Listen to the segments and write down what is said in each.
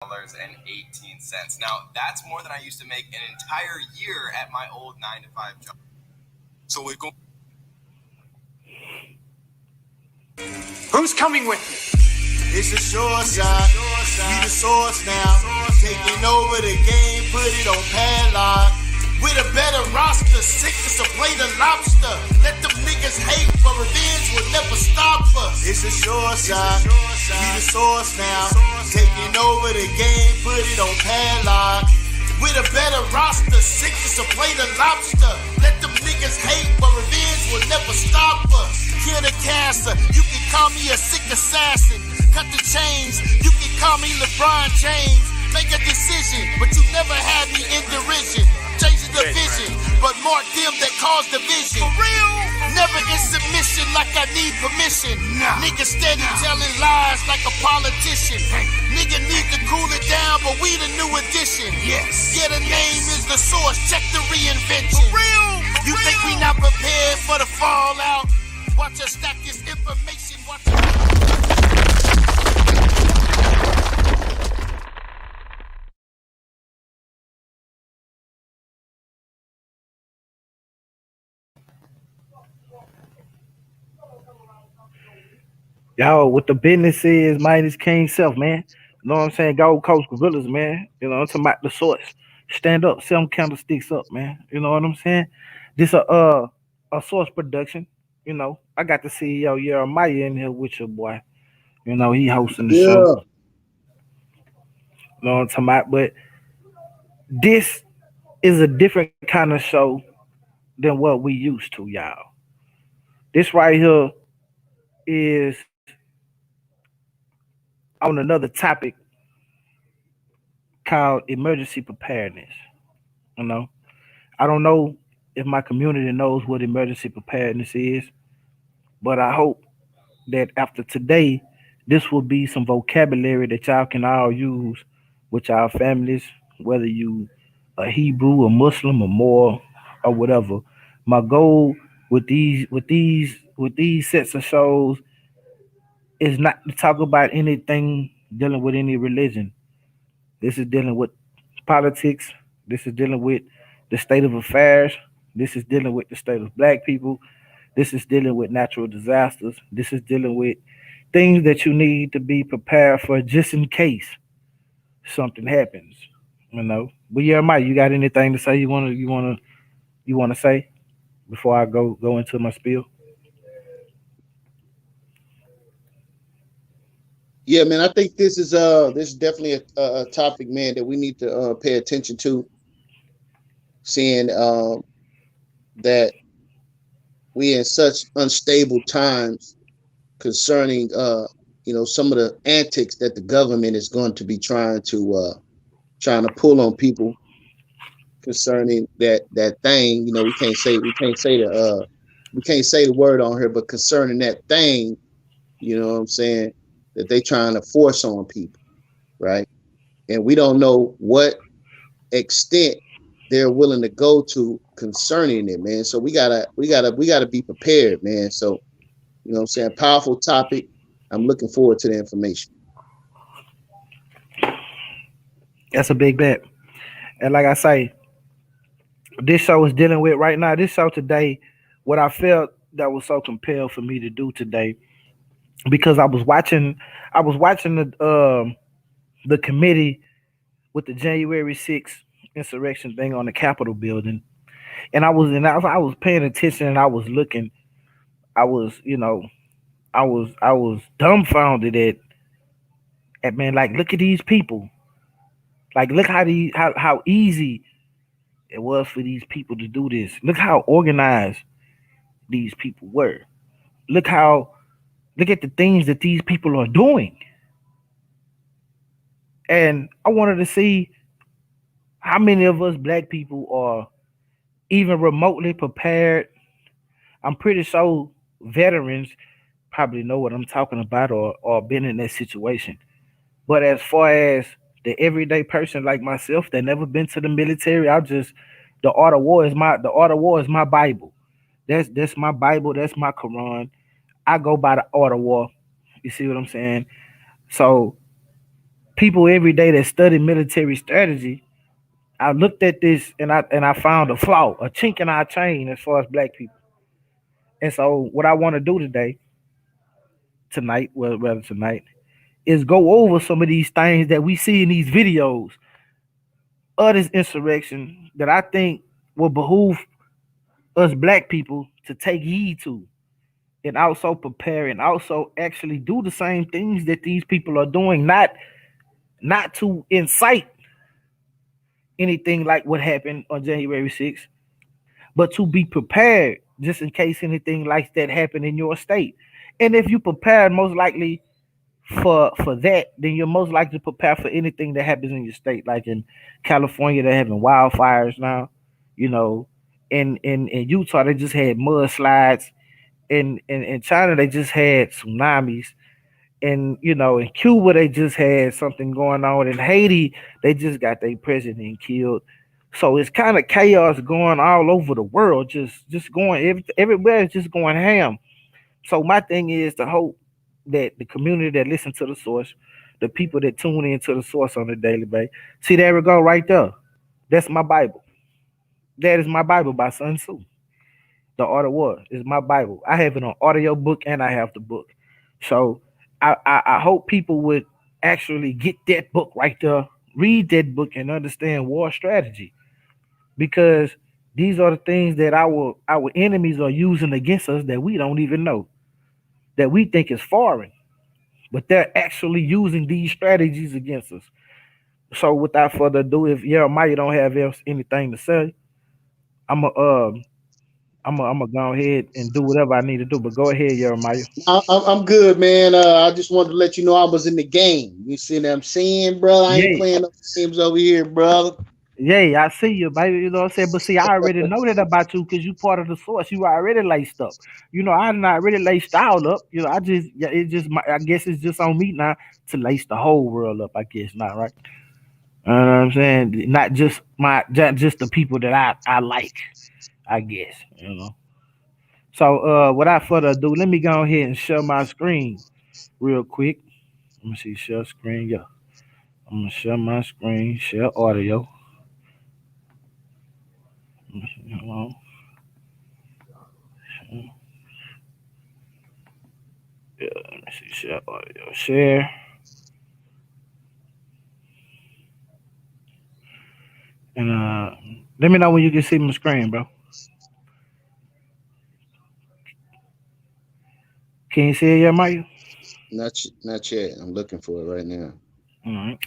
$18. Now, that's more than I used to make an entire year at my old 9-to-5 job. So we're going. Who's coming with me? It's a short shot. We the source now. Taking over the game, put it on padlock. With a better roster, sick as a plate of lobster. Let them niggas hate, but revenge will never stop us. It's a short shot. We the source now. Taking over the game, put it on padlock. With a better roster, sick as a plate of lobster. Let them niggas hate, but revenge will never stop us. Kill the cancer, you can call me a sick assassin. Cut the chains, you can call me LeBron James. Make a decision, but you never had me in derision. Changing the vision, but mark them that cause division. For real? Never in submission like I need permission. Nigga steady telling lies like a politician. Nigga need to cool it down, but we the new edition. Yes. Yeah, the name is the source. Check the reinvention. For real? You think we not prepared for the fallout? Watch us stack this information. Watch Y'all, what the business is, man, is Kyng Seth, man. You know what I'm saying? Gold Coast Gorillas, man. You know, I'm talking about the source. Stand up, 7 candlesticks up, man. You know what I'm saying? This a source production. You know, I got the CEO Jeremiah in here with your boy. You know, he hosting the show. yeah. You know what I'm talking about? But this is a different kind of show than what we used to, y'all. This right here is on another topic called emergency preparedness. You know, I don't know if my community knows what emergency preparedness is, but I hope that after today, this will be some vocabulary that y'all can all use with y'all families, whether you a Hebrew, a Muslim, or more, or whatever. My goal with these sets of shows is not to talk about anything dealing with any religion. This is dealing with politics. This is dealing with the state of affairs. This is dealing with the state of black people. This is dealing with natural disasters. This is dealing with things that you need to be prepared for just in case something happens. You know. But yeah, Mike, you got anything to say you wanna say before I go into my spiel? Yeah, man. I think this is definitely a topic, man, that we need to pay attention to. Seeing that we in such unstable times concerning some of the antics that the government is going to be trying to pull on people concerning that thing. You know, we can't say the word on here, but concerning that thing, you know what I'm saying, that they trying to force on people, right? And we don't know what extent they're willing to go to concerning it, man. So we gotta be prepared, man. So, you know what I'm saying, powerful topic. I'm looking forward to the information. That's a big bet. And like I say, this show is dealing with right now. This show today, what I felt that was so compelled for me to do today, because I was watching the committee with the January 6th insurrection thing on the Capitol building, and I was paying attention and I was looking. I was you know I was dumbfounded at man, like, look at these people, like, look how easy it was for these people to do this. Look how organized these people were. Look how look at the things that these people are doing. And I wanted to see how many of us black people are even remotely prepared. I'm pretty sure veterans probably know what I'm talking about, or been in that situation. But as far as the everyday person like myself that never been to the military, the art of war is my Bible. That's my Bible. That's my Quran. I go by the art of war. You see what I'm saying? So people every day that study military strategy, I looked at this and I found a flaw, a chink in our chain as far as black people. And so what I want to do today, tonight, well rather tonight, is go over some of these things that we see in these videos of this insurrection that I think will behoove us black people to take heed to and also prepare and also actually do the same things that these people are doing, not to incite anything like what happened on January 6th, but to be prepared just in case anything like that happened in your state. And if you prepared most likely for that, then you're most likely prepared for anything that happens in your state. Like in California, they're having wildfires now, you know. In Utah, they just had mudslides. In China, they just had tsunamis. And in Cuba, they just had something going on. In Haiti, they just got their president killed. So it's kind of chaos going all over the world, just going everywhere is just going ham. So my thing is to hope that the community that listen to the source, the people that tune into the source on a daily basis, see there we go right there. That's my Bible. That is my Bible by Sun Tzu. The Art of War is my Bible. I have it on audio book and I have the book. So I hope people would actually get that book right there, read that book and understand war strategy because these are the things that our enemies are using against us that we don't even know, that we think is foreign, but they're actually using these strategies against us. So without further ado, if Jeremiah don't have anything to say, I'm a I'm gonna go ahead and do whatever I need to do. But go ahead, Jeremiah. I'm good, man. I just wanted to let you know I was in the game. You see what I'm saying, brother? I ain't Yay, playing no games over here, brother. yay, I see you, baby. You know what I'm saying? But see, I already know that about you because you part of the source. You already laced up. I'm not really laced all up. I just, yeah, I guess it's just on me now to lace the whole world up. I guess not, right? You know what I'm saying? Not just just the people that I like. I guess. So, without further ado, let me go ahead and share my screen real quick. Let me see, share screen. Yeah, I'm gonna share my screen, share audio. Hold on. Yeah, let me see, share audio, share, and let me know when you can see my screen, bro. Can you see it, yet, Mike? Not yet. I'm looking for it right now. All right.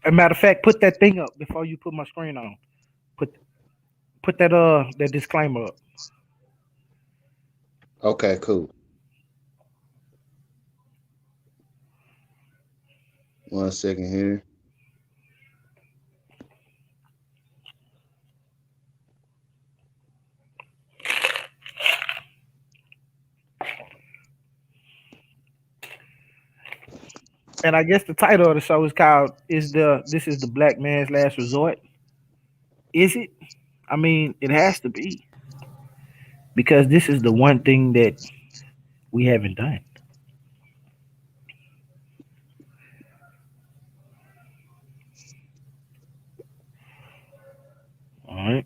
As a matter of fact, put that thing up before you put my screen on. Put put that disclaimer up. Okay, cool. One second here. And I guess the title of the show is called "Is the This is the Black Man's Last Resort." Is it? I mean, it has to be because this is the one thing that we haven't done. All right.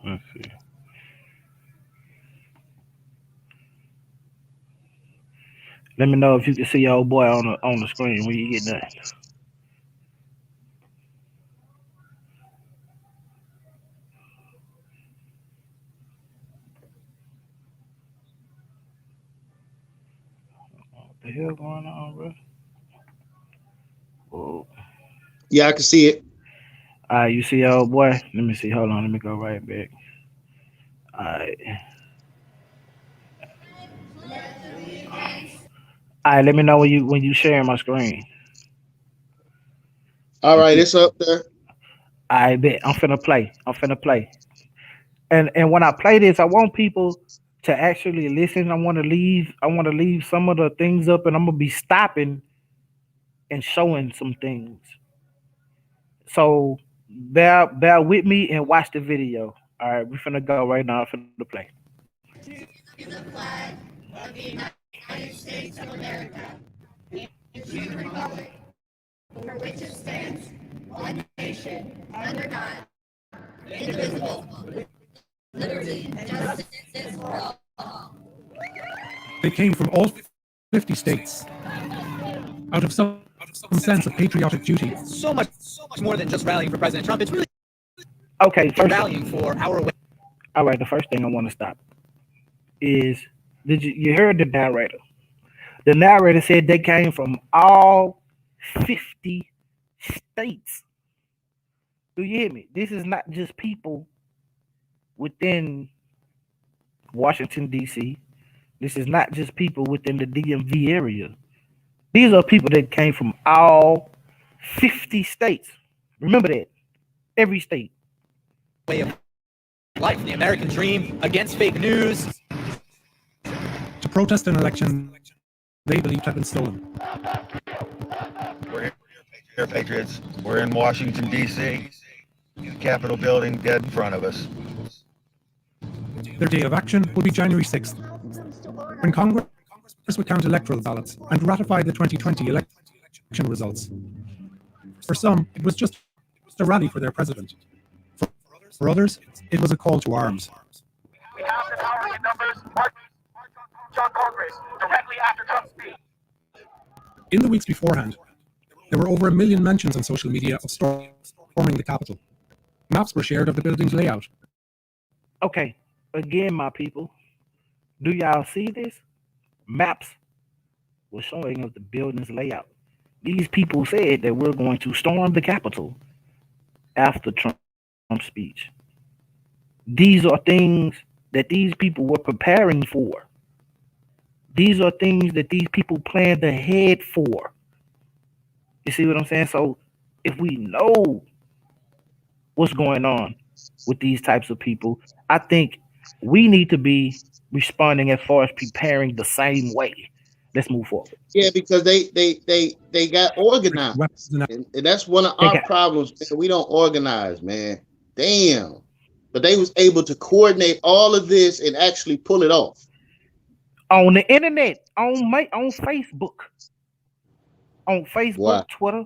Let's see. Let me know if you can see your old boy on the screen when you get done. What the hell going on, bro? Whoa. Yeah, I can see it. All right, you see your old boy? Let me see. Hold on. Let me go right back. All right. All right. Let me know when you sharing my screen. All You right, see? it's up there. I bet I'm finna play. I'm finna play. And when I play this, I want people to actually listen. I want to leave some of the things up, and I'm gonna be stopping and showing some things. So bear with me and watch the video. All right, we're finna go right now. I'm finna play. They came from all 50 states out of some sense of patriotic duty. So much more than just rallying for President Trump. It's really Okay, first, rallying for our way. all right. The first thing I want to stop is you heard the narrator? The narrator said they came from all 50 states. Do you hear me? This is not just people within Washington, D.C. This is not just people within the DMV area. These are people that came from all 50 states. Remember that. Every state. Way of life, the American dream, against fake news. To protest an election they believed had been stolen. We're here, Patriots. We're in Washington, D.C. Capitol building dead in front of us. Their day of action will be January 6th, when Congress would count electoral ballots and ratify the 2020 election results. For some, it was just a rally for their president. For others, it was a call to arms. We have the power in numbers. March on Congress directly after Trump's speech. In the weeks beforehand, there were over 1 million mentions on social media of storming the Capitol. Maps were shared of the building's layout. Okay, again, my people, do y'all see this? Maps were showing us the building's layout. These people said that we're going to storm the Capitol after Trump's speech. These are things that these people were preparing for. These are things that these people planned ahead for. You see what I'm saying? So if we know what's going on with these types of people, I think we need to be responding as far as preparing the same way. Let's move forward. Yeah, because they got organized, and that's one of our problems. Man. We don't organize, man. Damn. But they was able to coordinate all of this and actually pull it off on the internet, on Facebook, wow. Twitter.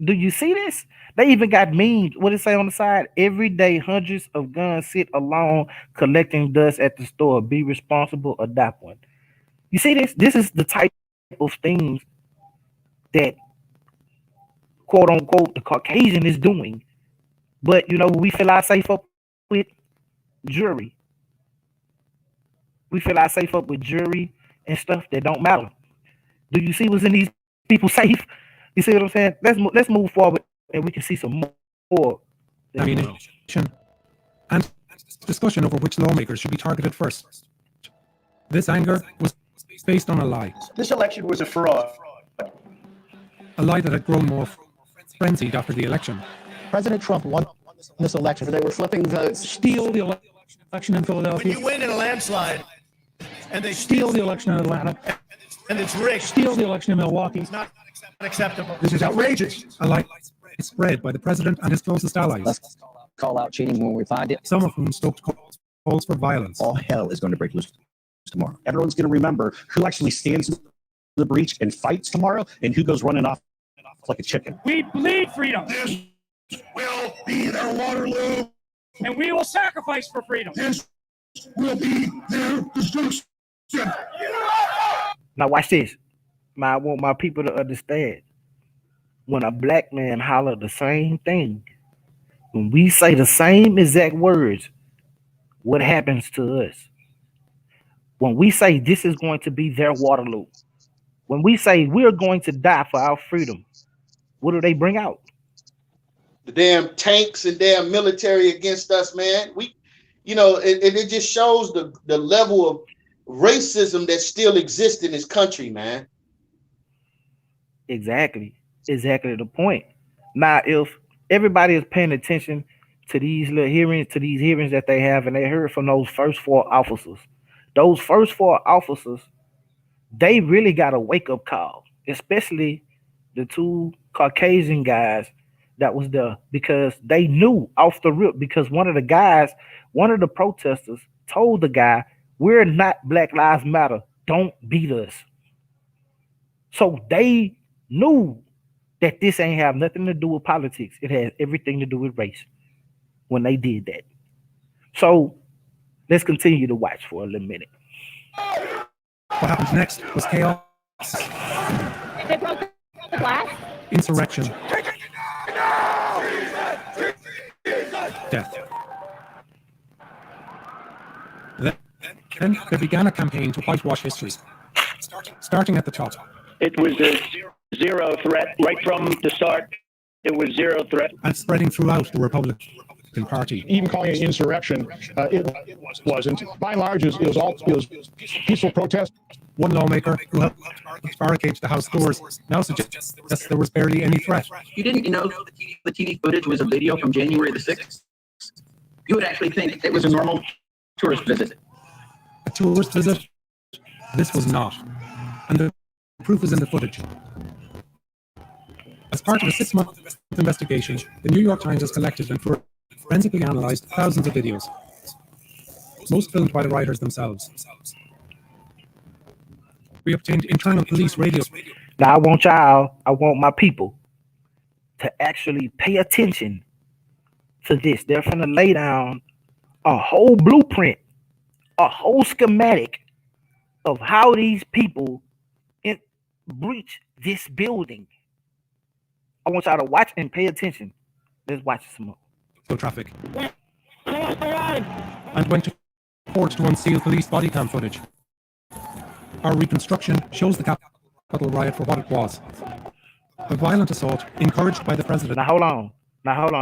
Do you see this? They even got memes. What it say on the side? Every day, hundreds of guns sit alone collecting dust at the store. Be responsible, adopt one. You see this? This is the type of things that, quote unquote, the Caucasian is doing. But, you know, we feel our safe up with jury. We feel our safe up with jury and stuff that don't matter. Do you see what's in these people safe? You see what I'm saying? Let's move forward and we can see some more. Ammunition and discussion over which lawmakers should be targeted first. This anger was based on a lie. This election was a fraud. A lie that had grown more frenzied after the election. President Trump won this election. They were flipping votes. Steal the election in Philadelphia. When you win in a landslide, and they steal the election in Atlanta. And it's rigged. Steal the election in Milwaukee. It's not acceptable. This is outrageous. A lie spread by the president and his closest allies. Let's call out cheating when we find it. Some of whom stoked calls for violence. All hell is going to break loose tomorrow. Everyone's going to remember who actually stands in the breach and fights tomorrow and who goes running off like a chicken. We bleed freedom. This will be their Waterloo. And we will sacrifice for freedom. This will be their destruction. Now watch this. I want my people to understand. When a black man holler the same thing, when we say the same exact words, what happens to us? When we say this is going to be their Waterloo, when we say we're going to die for our freedom, what do they bring out? The damn tanks and damn military against us, man. It just shows the level of racism that still exists in this country, man. Exactly the point. Now, if everybody is paying attention to these hearings that they have, and they heard from those first four officers, they really got a wake-up call, especially the two Caucasian guys that was there because they knew off the rip because one of the protesters told the guy, "We're not Black Lives Matter. Don't beat us." So they knew that this ain't have nothing to do with politics. It has everything to do with race when they did that. So let's continue to watch for a little minute. What happened next was chaos, They broke the glass? insurrection, death. Then there began a campaign to whitewash history, starting at the top. It was a zero threat right from the start. It was zero threat. And spreading throughout the Republican Party. Even calling it insurrection, it wasn't. By and large, it was peaceful protest. One lawmaker who helped barricade the House doors now suggests there was barely any threat. You didn't know the TV footage was a video from January the 6th? You would actually think it was a normal tourist visit. A tourist visit? This was not. And the proof is in the footage. As part of a 6-month investigation, the New York Times has collected and forensically analyzed thousands of videos, most filmed by the rioters themselves. We obtained internal police radio. Now I want my people to actually pay attention to this. They're going to lay down a whole blueprint, a whole schematic of how these people breach this building. I want y'all to watch and pay attention. Let's watch some more. Traffic. And went to court to unseal police body cam footage. Our reconstruction shows the Capitol riot for what it was. A violent assault encouraged by the president. Now hold on.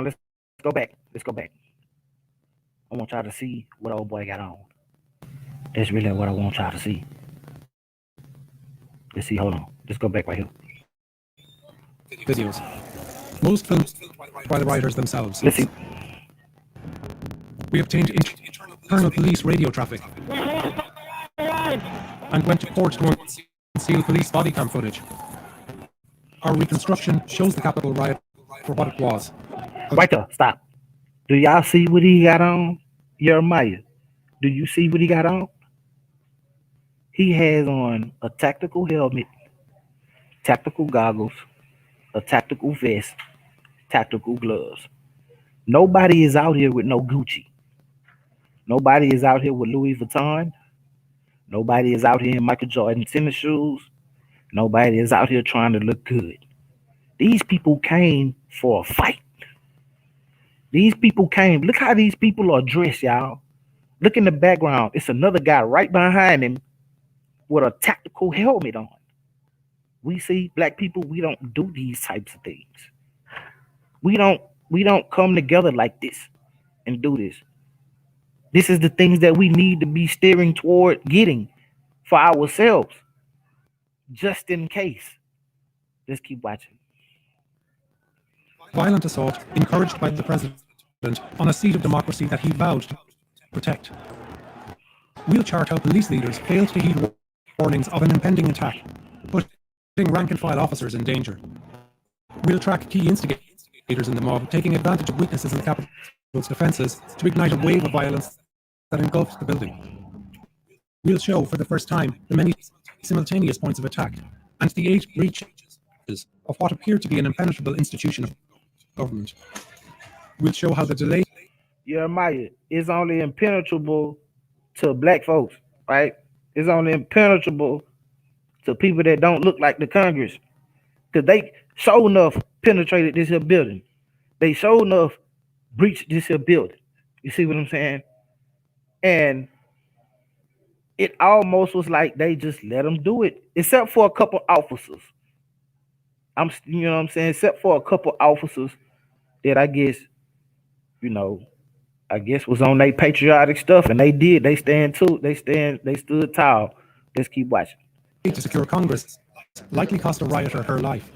Let's go back. I want y'all to see what old boy got on. That's really what I want y'all to see. Let's see. Hold on. Let's go back right here. Videos. Most filmed by the rioters themselves. Let's see. We obtained internal police radio traffic and went to court to unseal police body cam footage. Our reconstruction shows the Capitol riot for what it was. Right there. Stop. Do y'all see what he got on? Jeremiah, do you see what he got on? He has on a tactical helmet, tactical goggles, a tactical vest, tactical gloves. Nobody is out here with no Gucci. Nobody is out here with Louis Vuitton. Nobody is out here in Michael Jordan tennis shoes. Nobody is out here trying to look good. These people came for a fight. These people came. Look how these people are dressed, y'all. Look in the background. It's another guy right behind him with a tactical helmet on. We see black people, we don't do these types of things. We don't come together like this and do this. This is the things that we need to be steering toward getting for ourselves, just in case. Let's keep watching. Violent assault encouraged by the president on a seat of democracy that he vowed to protect. We'll chart how police leaders failed to heed warnings of an impending attack, putting rank-and-file officers in danger. We'll track key instigators in the mob, taking advantage of weaknesses in the Capitol's defenses to ignite a wave of violence that engulfed the building. We'll show for the first time the many simultaneous points of attack and the 8 breaches of what appeared to be an impenetrable institution of government. We'll show how the delay. Jeremiah is only impenetrable to black folks, right? It's only impenetrable to people that don't look like the Congress. Because they sure enough penetrated this here building. They sure enough breached this here building. You see what I'm saying? And it almost was like they just let them do it, except for a couple officers. You know what I'm saying? Except for a couple officers that I guess was on their patriotic stuff, and they did. They stood tall. Let's keep watching. To secure Congress likely cost a rioter her life,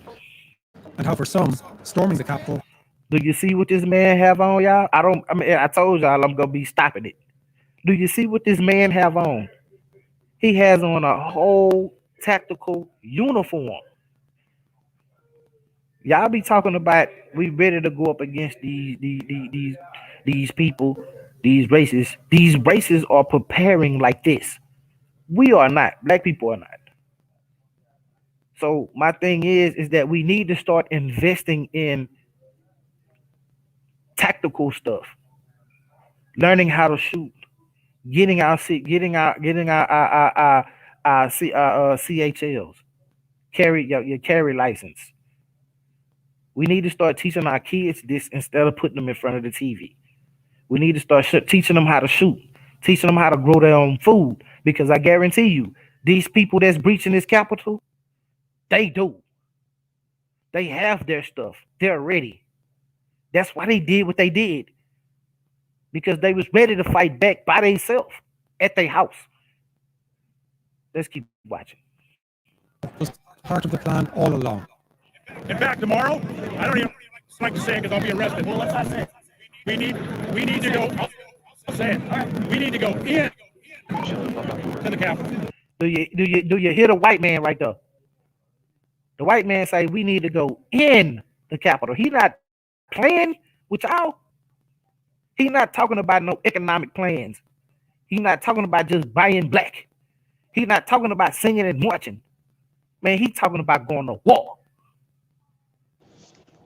and how for some, storming the Capitol. Do you see what this man have on, y'all? I told y'all I'm gonna be stopping it. Do you see what this man have on? He has on a whole tactical uniform. Y'all be talking about we ready to go up against these people, these races. These races are preparing like this. We are not. Black people are not. So my thing is that we need to start investing in tactical stuff, learning how to shoot, getting our CHLs, carry your carry license. We need to start teaching our kids this instead of putting them in front of the TV. We need to start teaching them how to shoot, teaching them how to grow their own food. Because I guarantee you, these people that's breaching this capital, they do. They have their stuff. They're ready. That's why they did what they did. Because they was ready to fight back by themselves at their house. Let's keep watching. Was part of the plan all along. In fact, tomorrow, I don't even like to say it because I'll be arrested. Well, let's not say it. We need to go. I'll say it. We need to go in to the Capitol. Do you hear the white man right there? The white man say we need to go in the Capitol. He not playing with y'all. He not talking about no economic plans. He not talking about just buying black. He not talking about singing and marching. Man, he talking about going to war.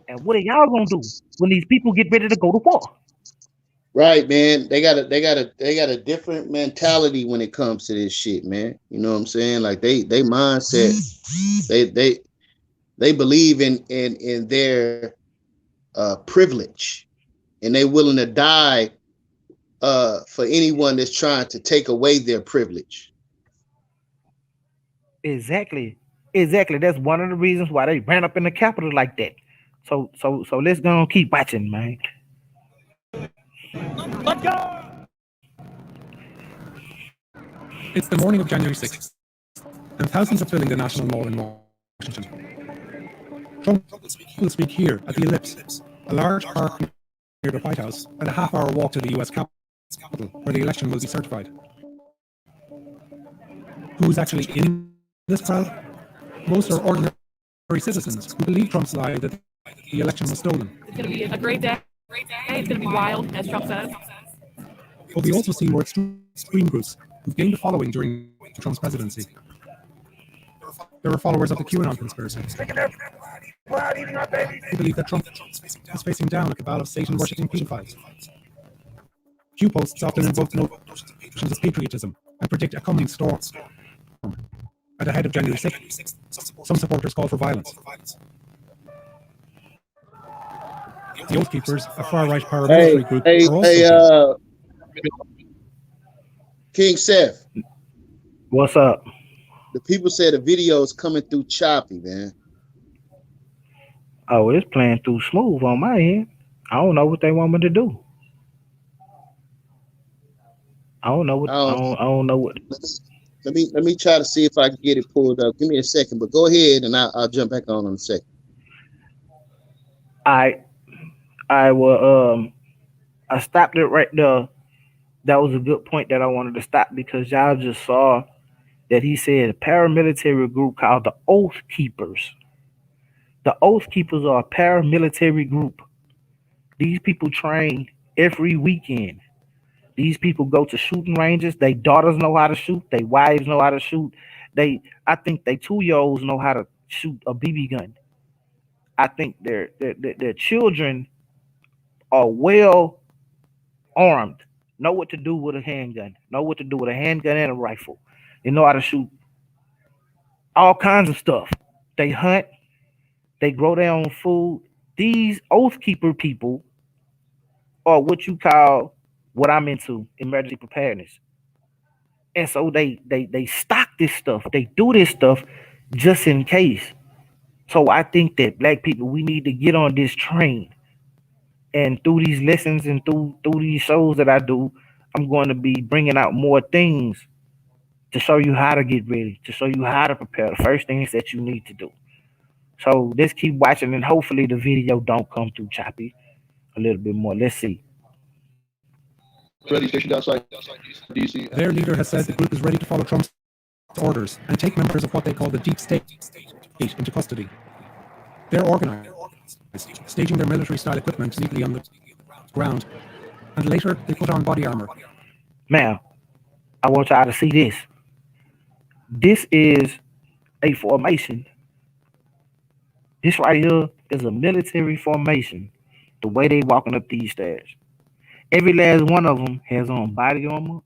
And what are y'all gonna do when these people get ready to go to war? Right, man. They got a different mentality when it comes to this shit, man. You know what I'm saying? Like they mindset, they believe in their privilege, and they willing to die for anyone that's trying to take away their privilege. Exactly. That's one of the reasons why they ran up in the Capitol like that. So let's go and keep watching, man. Let's go! It's the morning of January 6th, and thousands are filling the National Mall in Washington. Trump will speak here at the Ellipse, a large park near the White House, and a half-hour walk to the U.S. Capitol, where the election will be certified. Who's actually in this crowd? Most are ordinary citizens who believe Trump's lie that the election was stolen. It's going to be a great day. It's going to be wild, as Trump says. But we also see more extreme groups who've gained a following during Trump's presidency. There are followers of the QAnon conspiracy who believe that Trump is facing down a cabal of Satan-worshipping pedophiles. Q posts often invoke notions of patriotism and predict a coming storm. And ahead of January 6th, some supporters call for violence. The Oath Keepers, a far-right paramilitary group, are also Kyng Seth. What's up? The people say the video is coming through choppy, man. Oh, it's playing through smooth on my end. I don't know what they want me to do. I don't know what. I don't know what. Let me try to see if I can get it pulled up. Give me a second, but go ahead and I'll jump back on in a second. I will. I stopped it right there. That was a good point that I wanted to stop because y'all just saw that he said a paramilitary group called the Oath Keepers. The Oath Keepers are a paramilitary group. These people train every weekend. These people go to shooting ranges. Their daughters know how to shoot. Their wives know how to shoot. I think they 2-year-olds know how to shoot a BB gun. I think their children are well armed, know what to do with a handgun, know what to do with a handgun and a rifle. They know how to shoot all kinds of stuff. They hunt. They grow their own food. These Oath Keeper people are what you call what I'm into, emergency preparedness. And so they stock this stuff. They do this stuff just in case. So I think that black people, we need to get on this train. And through these lessons and through these shows that I do, I'm going to be bringing out more things to show you how to get ready, to show you how to prepare, the first things that you need to do. So let's keep watching, and hopefully the video don't come through choppy a little bit more. Let's see. DC. Their leader has said the group is ready to follow Trump's orders and take members of what they call the deep state into custody. They're organized staging their military-style equipment neatly on the ground, and later they put on body armor. Now, I want y'all to see this. This is a formation. This right here is a military formation. The way they walking up these stairs. Every last one of them has on body armor.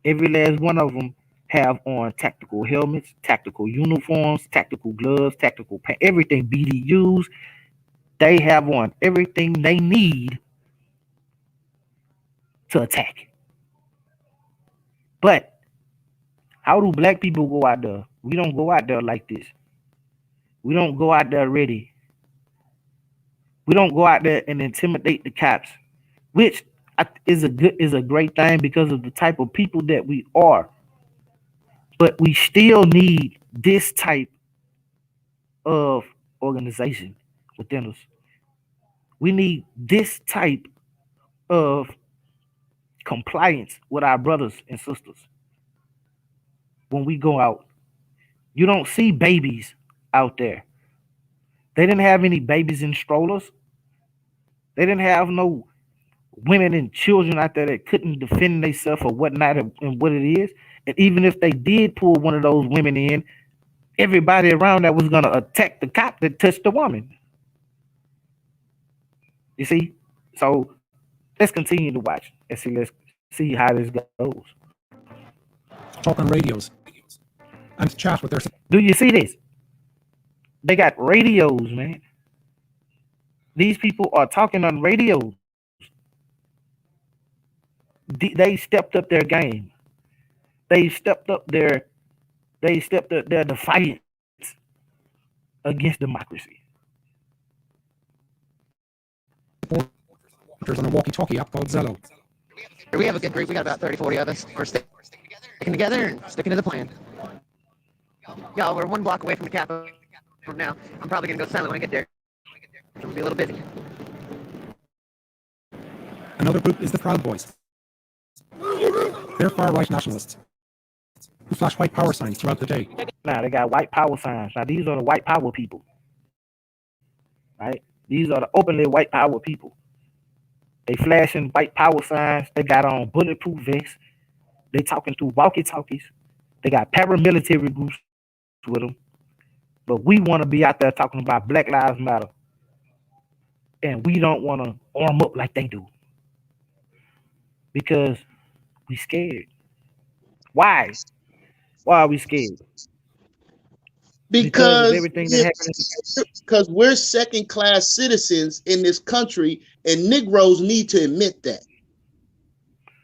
Every last one of them have on tactical helmets, tactical uniforms, tactical gloves, tactical pants, everything BDUs. They have on everything they need to attack. But how do black people go out there? We don't go out there like this. We don't go out there ready. We don't go out there and intimidate the cops, which is a great thing because of the type of people that we are. But we still need this type of organization within us. We need this type of compliance with our brothers and sisters. When we go out, you don't see babies out there. They didn't have any babies in strollers. They didn't have no women and children out there that couldn't defend themselves or whatnot and what it is. And even if they did pull one of those women in, everybody around that was gonna attack the cop that touched the woman. You see? So let's continue to watch and see. Let's see how this goes. Talk on radios and chat with their. Do you see this? They got radios, man. These people are talking on radios. They stepped up their game. They stepped up their defiance against democracy. On a walkie-talkie app called Zello. We have a good group. We got about 30, 40 of us. We're sticking together and sticking to the plan. Y'all, we're 1 block away from the Capitol from now. I'm probably going to go silent when I get there. It'll be a little busy. Another group is the Proud Boys. They're far-right nationalists who flash white power signs throughout the day. Now, they got white power signs. Now, these are the white power people. Right? These are the openly white power people. They flashing white power signs. They got on bulletproof vests. They talking through walkie-talkies. They got paramilitary groups with them. But we want to be out there talking about Black Lives Matter. And we don't want to arm up like they do. Because we scared. Why? Why are we scared? Because of everything that happened. Because we're second-class citizens in this country, and Negroes need to admit that.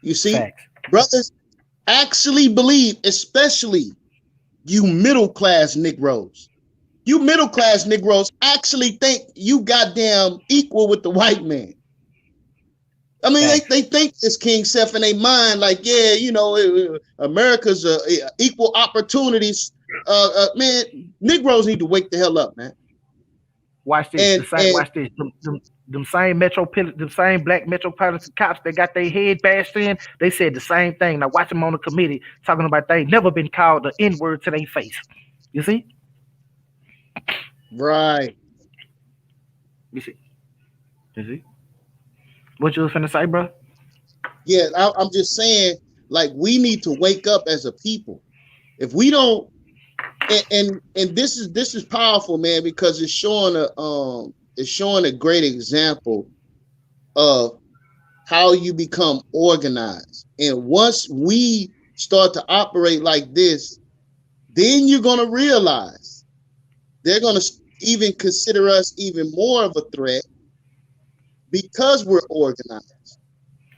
You see, Facts. Brothers actually believe, especially you middle-class Negroes. You middle-class Negroes actually think you goddamn equal with the white man. I mean, they think this Kyng Seth in their mind, like, yeah, you know, America's equal opportunities. Man, Negroes need to wake the hell up, man. Watch this. Watch this. Them same black metropolitan cops that got their head bashed in, they said the same thing. Now watch them on the committee talking about they never been called the N-word to their face. You see? Right. You see? What you was finna say, bro? Yeah, I'm just saying, like, we need to wake up as a people. If we don't, and this is powerful, man, because it's showing a great example of how you become organized. And once we start to operate like this, then you're gonna realize they're gonna even consider us even more of a threat because we're organized.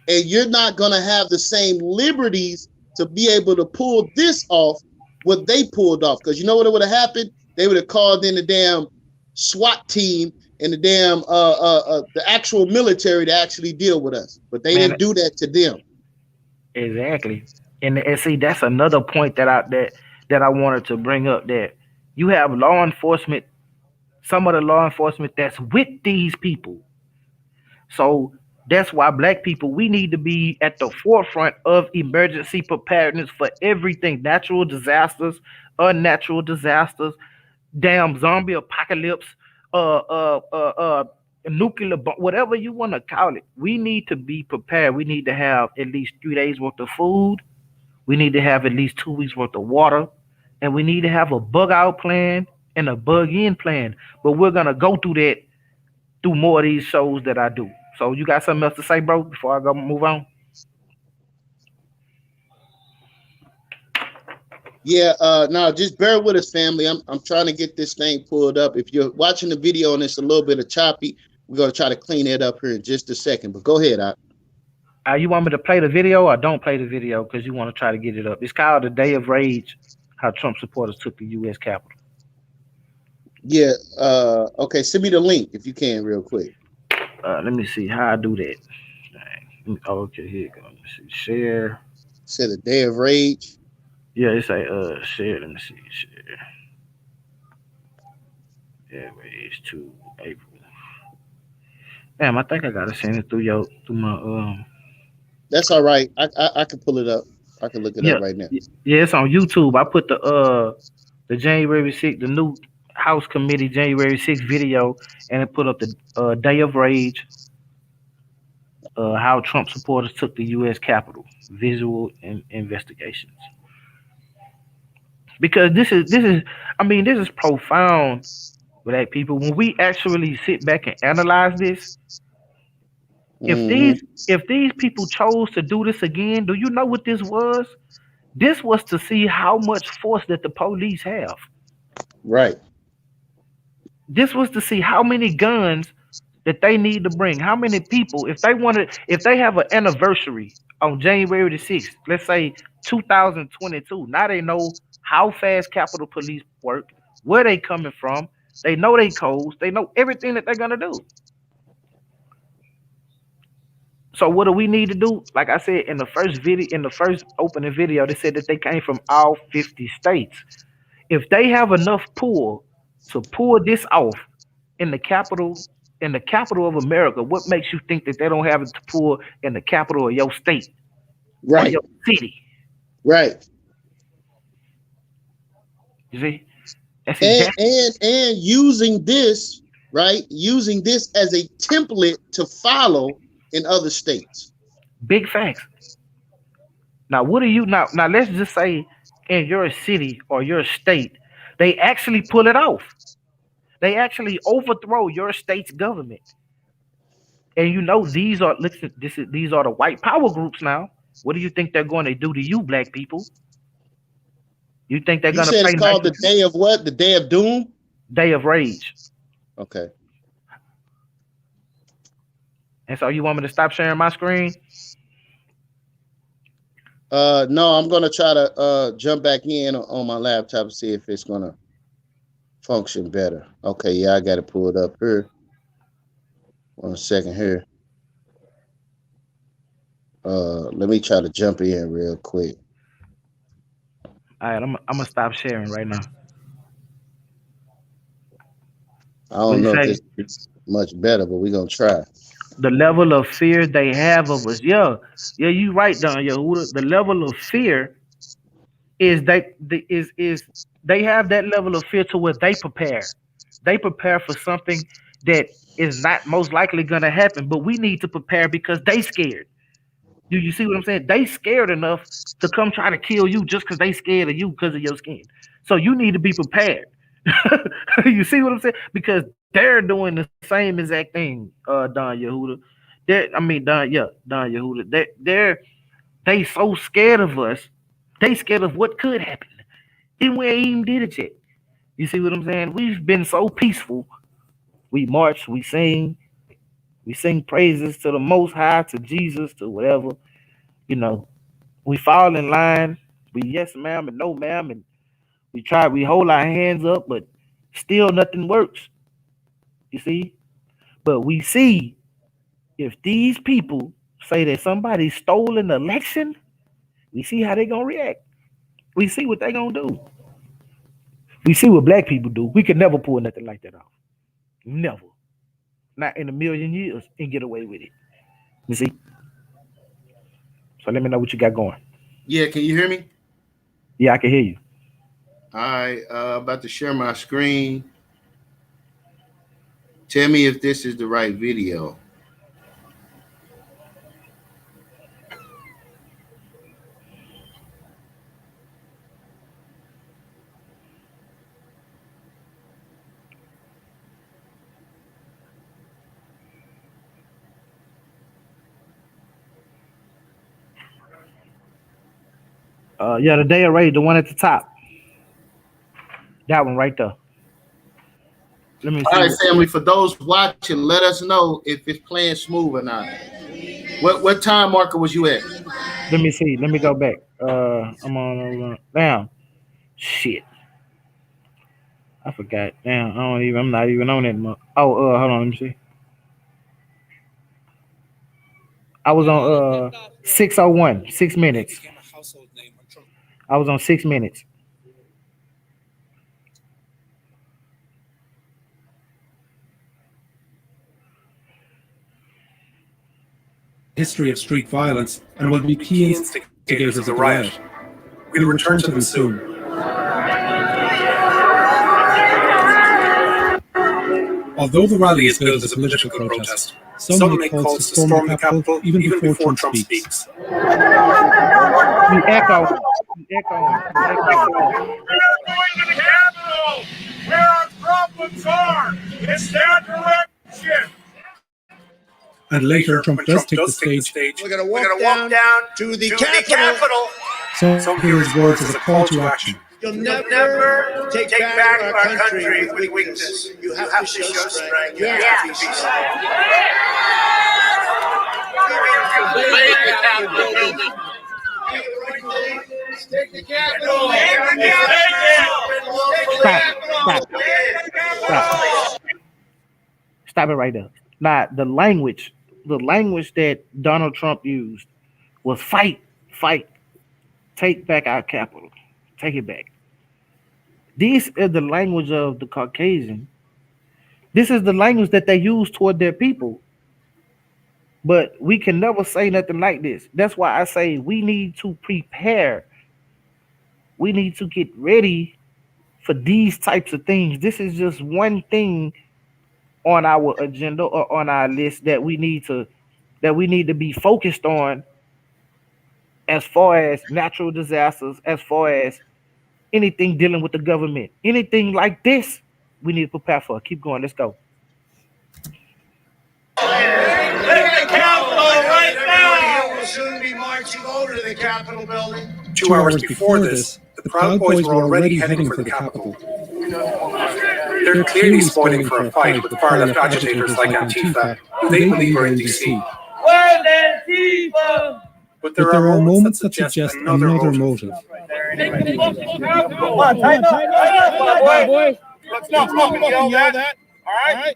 And you're not gonna have the same liberties to be able to pull this off what they pulled off. Because you know what would have happened? They would have called in the damn SWAT team and the damn the actual military to actually deal with us. But they didn't do that to them. Exactly. And see, that's another point that I wanted to bring up, that you have law enforcement, some of the law enforcement that's with these people. So that's why black people, we need to be at the forefront of emergency preparedness for everything: natural disasters, unnatural disasters, damn zombie apocalypse, nuclear whatever you want to call it. We need to be prepared. We need to have at least 3 days worth of food. We need to have at least 2 weeks worth of water, and we need to have a bug out plan and a bug in plan. But we're gonna go through that through more of these shows that I do. So you got something else to say, bro, before I go move on? Yeah, no, just bear with us, family. I'm trying to get this thing pulled up. If you're watching the video and it's a little bit of choppy, we're gonna try to clean it up here in just a second. But go ahead, You want me to play the video or don't play the video because you want to try to get it up? It's called "The Day of Rage: How Trump Supporters Took the U.S. Capitol." Yeah. Okay. Send me the link if you can, real quick. Let me see how I do that. Okay, here you go. Let me see. Share. Said "The Day of Rage." Yeah, it's like share. Let me see. Share. Yeah, Rage to April. Damn, I think I gotta send it through my That's all right. I can pull it up. I can look it up right now. Yeah, it's on YouTube. I put the January 6th, the new House Committee January 6th video, and it put up the Day of Rage, how Trump supporters took the U.S. Capitol, visual investigations. Because this is profound, black people. When we actually sit back and analyze this, if these people chose to do this again, do you know what this was? This was to see how much force that the police have. Right. This was to see how many guns that they need to bring, how many people, if they have an anniversary on January the 6th, let's say 2022, now they know how fast Capitol Police work, where they coming from, they know they codes, they know everything that they're gonna do. So what do we need to do? Like I said in the first opening video, they said that they came from all 50 states. If they have enough pull to pull this off in the capital of America, what makes you think that they don't have it to pull in the capital of your state, right, or your city? Right. You see, that's and using this, right? Using this as a template to follow in other states. Big facts. Now, what do you now? Let's just say in your city or your state, they actually pull it off. They actually overthrow your state's government. And these are these are the white power groups now. What do you think they're going to do to you, black people? You think they're going to say play it's called the Day of what? The Day of Doom? Day of Rage. Okay. And so you want me to stop sharing my screen? No, I'm gonna try to jump back in on my laptop and see if it's gonna function better. Okay, yeah, I got it pulled up here. 1 second here. Let me try to jump in real quick. All right, I'm gonna stop sharing right now. I don't know if it's much better, but we're gonna try. The level of fear they have of us. Yeah, you right, Don Yehuda. The level of fear is they have that level of fear to where they prepare. They prepare for something that is not most likely gonna happen, but we need to prepare because they scared. Do you see what I'm saying? They scared enough to come try to kill you just because they scared of you because of your skin. So you need to be prepared. You see what I'm saying? Because they're doing the same exact thing, Don Yehuda. Don Yehuda. They so scared of us. They scared of what could happen. And we ain't even did it yet. You see what I'm saying? We've been so peaceful. We march, we sing praises to the Most High, to Jesus, to whatever. We fall in line. We yes ma'am and no ma'am, and we hold our hands up, but still nothing works. You see? But we see if these people say that somebody stole an election, we see how they gonna react. We see what they gonna do. We see what black people do. We could never pull nothing like that off. Never. Not in a million years and get away with it. You see? So let me know what you got going. Yeah, can you hear me? Yeah, I can hear you. All right, about to share my screen. Tell me if this is the right video. Yeah, the day of rage, the one at the top. That one right there. Let me All right, see. family. For those watching, let us know if it's playing smooth or not. What time marker was you at? Let me see. Let me go back. I'm on. Damn. Shit. I forgot. Damn. I'm not even on that. Hold on. Let me see. I was on 6:01. 6 minutes. I was on 6 minutes. History of street violence and will be key instigators of the riot. We'll return to them soon. Although the rally is billed as a political protest, some make calls to storm the Capitol even before Trump speaks. You echo. We're going to the Capitol, where our problems are. It's their direction. And later, Trump does take the stage. We're going to walk down to the Capitol. Some hear his words as a call to action. You'll never take back our country with weakness. You have to show strength. You have to be strong. Take the Capitol. Stop it right there. Now, the language that Donald Trump used was fight, take back our capital, take it back. This is the language of the Caucasian. This is the language that they use toward their people. But we can never say nothing like this. That's why I say we need to prepare. We need to get ready for these types of things. This is just one thing on our agenda or on our list that we need to be focused on as far as natural disasters, as far as anything dealing with the government. Anything like this, we need to prepare for. Keep going. Let's go. The Capitol right now. We'll soon be marching over to the Capitol building. 2 hours before this, the Proud Boys were already heading for the Capitol. They're clearly spoiling for a fight with far-left agitators like Antifa, who they believe are in D.C. Where's Antifa? But there are moments that suggest another motive. Come on, tighten up, boy. Let's not fucking yell that. All right?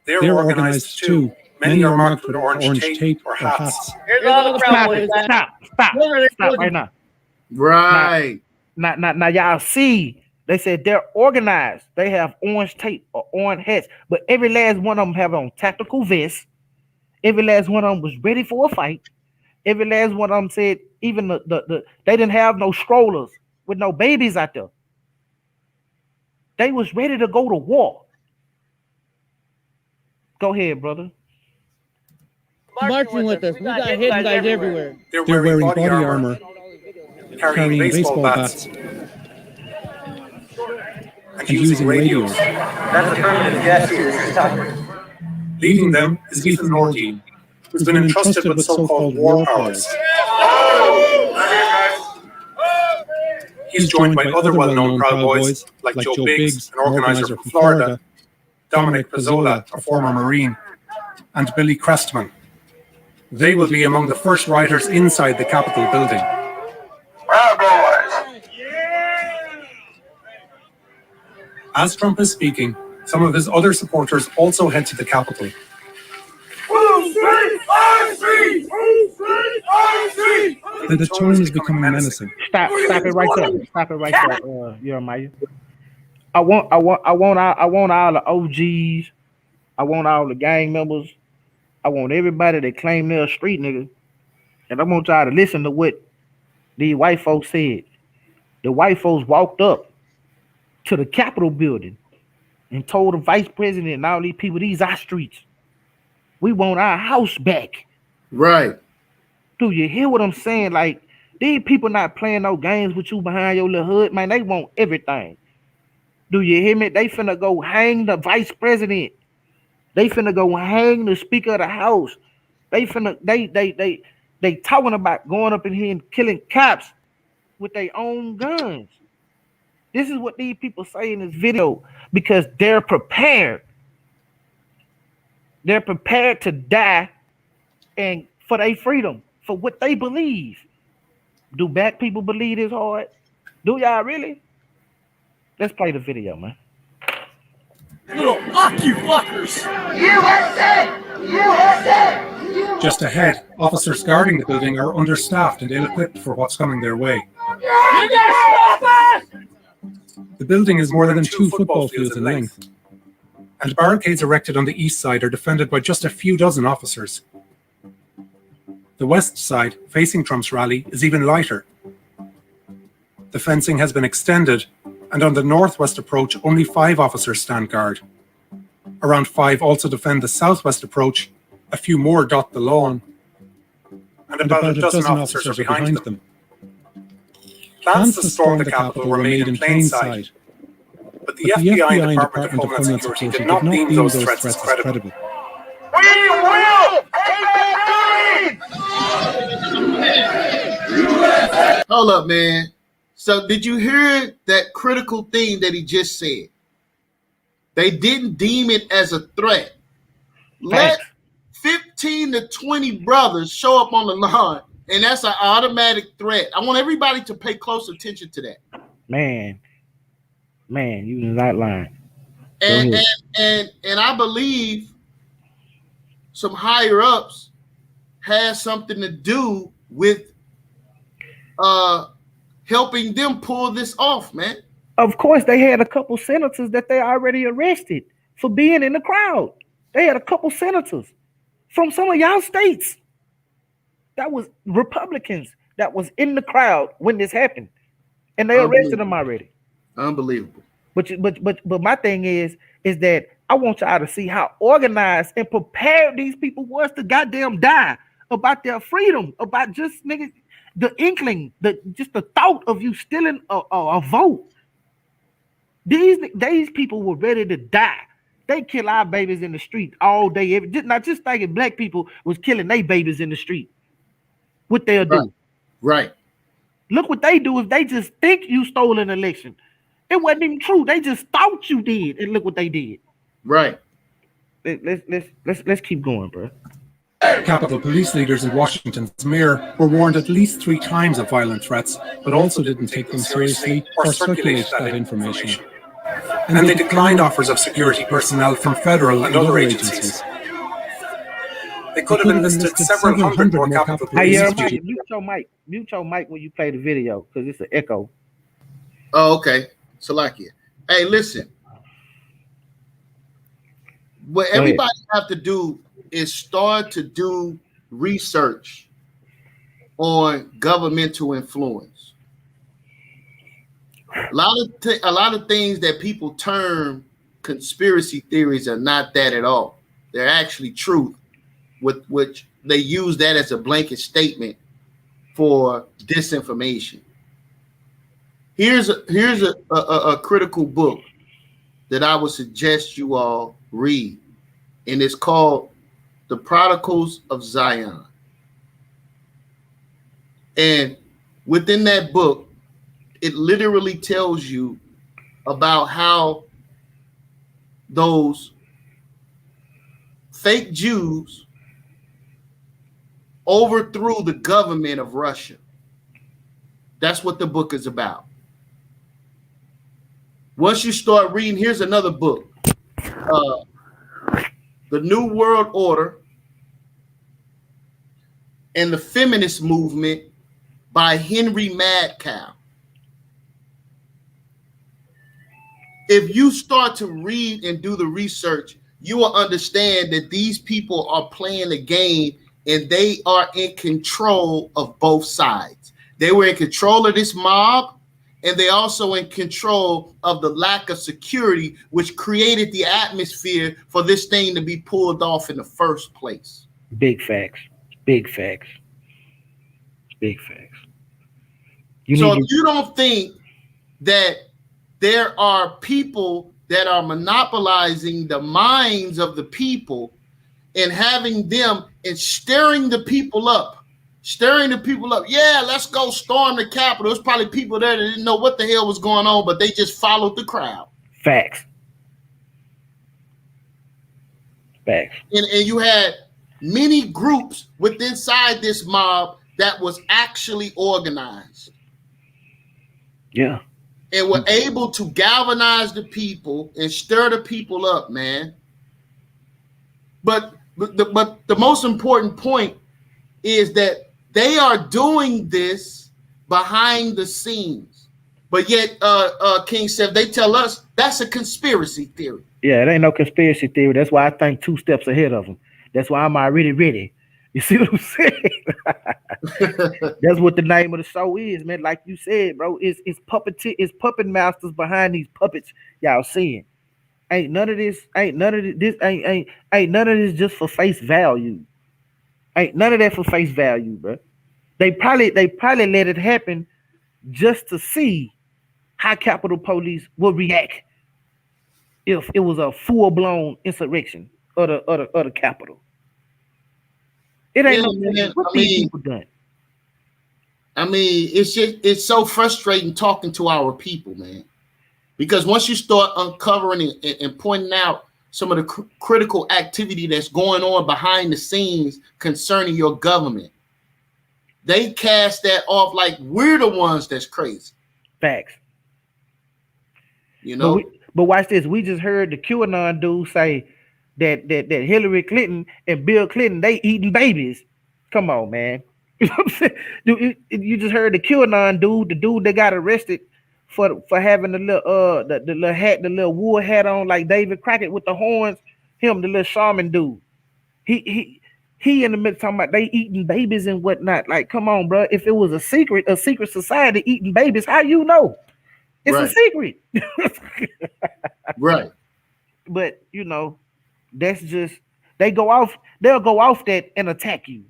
They're organized too. Many are marked with orange tape or hats. Here's all the Proud Boys. Stop right now. Right. Now, y'all see, they said they're organized. They have orange tape or orange hats, but every last one of them have on tactical vests. Every last one of them was ready for a fight. Every last one of them said even the they didn't have no strollers with no babies out there. They was ready to go to war. Go ahead, brother. Marching with us. We got hidden guys everywhere. They're wearing body armor, carrying baseball bats, and using radios. That's affirmative, yes. Leading them is Ethan Norton, who's been entrusted with so-called war powers. He's joined by other well-known Proud Boys like Joe Biggs, an organizer from Florida, Dominic Pizzola, a former Marine, and Billy Crestman. They will be among the first rioters inside the Capitol building. Proud Boys. As Trump is speaking, some of his other supporters also head to the Capitol. And the tone is becoming menacing. Stop it right there. Stop it right there, Jeremiah. I want all the OGs. I want all the gang members. I want everybody that claim they're a street nigga. And I want y'all to listen to what these white folks said. The white folks walked up to the Capitol building and told the vice president and all these people, these our streets. We want our house back. Right. Do you hear what I'm saying? Like, these people not playing no games with you behind your little hood, man. They want everything. Do you hear me? They finna go hang the vice president. They finna go hang the speaker of the house. They talking about going up in here and killing cops with their own guns. This is what these people say in this video because they're prepared. They're prepared to die and for their freedom, for what they believe. Do black people believe this hard? Do y'all really? Let's play the video, man. Little fuck you fuckers! USA! USA! Just ahead, officers guarding the building are understaffed and ill-equipped for what's coming their way. The building is more than 2 football fields in length, and barricades erected on the east side are defended by just a few dozen officers. The west side, facing Trump's rally, is even lighter. The fencing has been extended, and on the northwest approach, only 5 officers stand guard. Around 5 also defend the southwest approach, a few more dot the lawn, and about a dozen officers are behind them. Plans to storm the Capitol were made in plain sight, but the FBI and Department of Homeland Security did not deem those threats as credible. We will take that. Hold up, man. So did you hear that critical thing that he just said? They didn't deem it as a threat. Let 15 to 20 brothers show up on the lawn, and that's an automatic threat. I want everybody to pay close attention to that. Man, you not lying. And I believe some higher ups has something to do with helping them pull this off, man. Of course, they had a couple senators that they already arrested for being in the crowd. They had a couple senators from some of y'all states that was Republicans that was in the crowd when this happened, and they arrested them already. Unbelievable. But my thing is that I want y'all to see how organized and prepared these people was to goddamn die about their freedom, about just niggas, the inkling, just the thought of you stealing a vote. These people were ready to die. They kill our babies in the street all day. Not just thinking black people was killing their babies in the street. What they'll do. Right. Look what they do if they just think you stole an election. It wasn't even true. They just thought you did, and look what they did. Right. Let's keep going, bro. Capitol police leaders in Washington's mayor were warned at least 3 times of violent threats, but also didn't take them seriously or circulate that information. And they declined offers of security personnel from federal and other agencies. They could have enlisted several hundred more Capitol police. Hey, mute your mic when you play the video, because it's an echo. Oh, okay. Salakia. Hey, listen. What everybody have to do is start to do research on governmental influence. A lot of things that people term conspiracy theories are not that at all. They're actually truth, with which they use that as a blanket statement for disinformation. Here's a critical book that I would suggest you all read, and it's called The Prodigals of Zion. And within that book, it literally tells you about how those fake Jews overthrew the government of Russia. That's what the book is about. Once you start reading, here's another book, The New World Order and the Feminist Movement by Henry Madcow. If you start to read and do the research, you will understand that these people are playing a game and they are in control of both sides. They were in control of this mob, and they also in control of the lack of security, which created the atmosphere for this thing to be pulled off in the first place. Big facts. Big facts. Big facts. So if you don't think that there are people that are monopolizing the minds of the people and having them and stirring the people up. Yeah, let's go storm the Capitol. There's probably people there that didn't know what the hell was going on, but they just followed the crowd. Facts. Facts. And you had many groups within inside this mob that was actually organized. Yeah. And were able to galvanize the people and stir the people up, man. But the most important point is that they are doing this behind the scenes. But yet, Kyng Seth, they tell us that's a conspiracy theory. Yeah, it ain't no conspiracy theory. That's why I think 2 steps ahead of them. That's why I'm already ready. You see what I'm saying? That's what the name of the show is, man. Like you said, bro, it's puppet masters behind these puppets y'all seeing. Ain't none of this just for face value. Ain't none of that for face value, bro. They probably let it happen just to see how Capitol Police will react if it was a full-blown insurrection of the Capitol. It ain't what these people done. I mean, it's so frustrating talking to our people, man. Because once you start uncovering and pointing out some of the critical activity that's going on behind the scenes concerning your government, they cast that off like we're the ones that's crazy. Facts. You know? But watch this. We just heard the QAnon dude say that Hillary Clinton and Bill Clinton, they eating babies. Come on, man. You know what I'm saying? You just heard the QAnon dude, the dude that got arrested for having the little hat, the little wool hat on like David Crockett with the horns. Him, the little shaman dude. He in the middle talking about they eating babies and whatnot. Like, come on, bro. If it was a secret society eating babies, how you know? It's a secret. Right. But you know, that's just they'll go off that and attack you.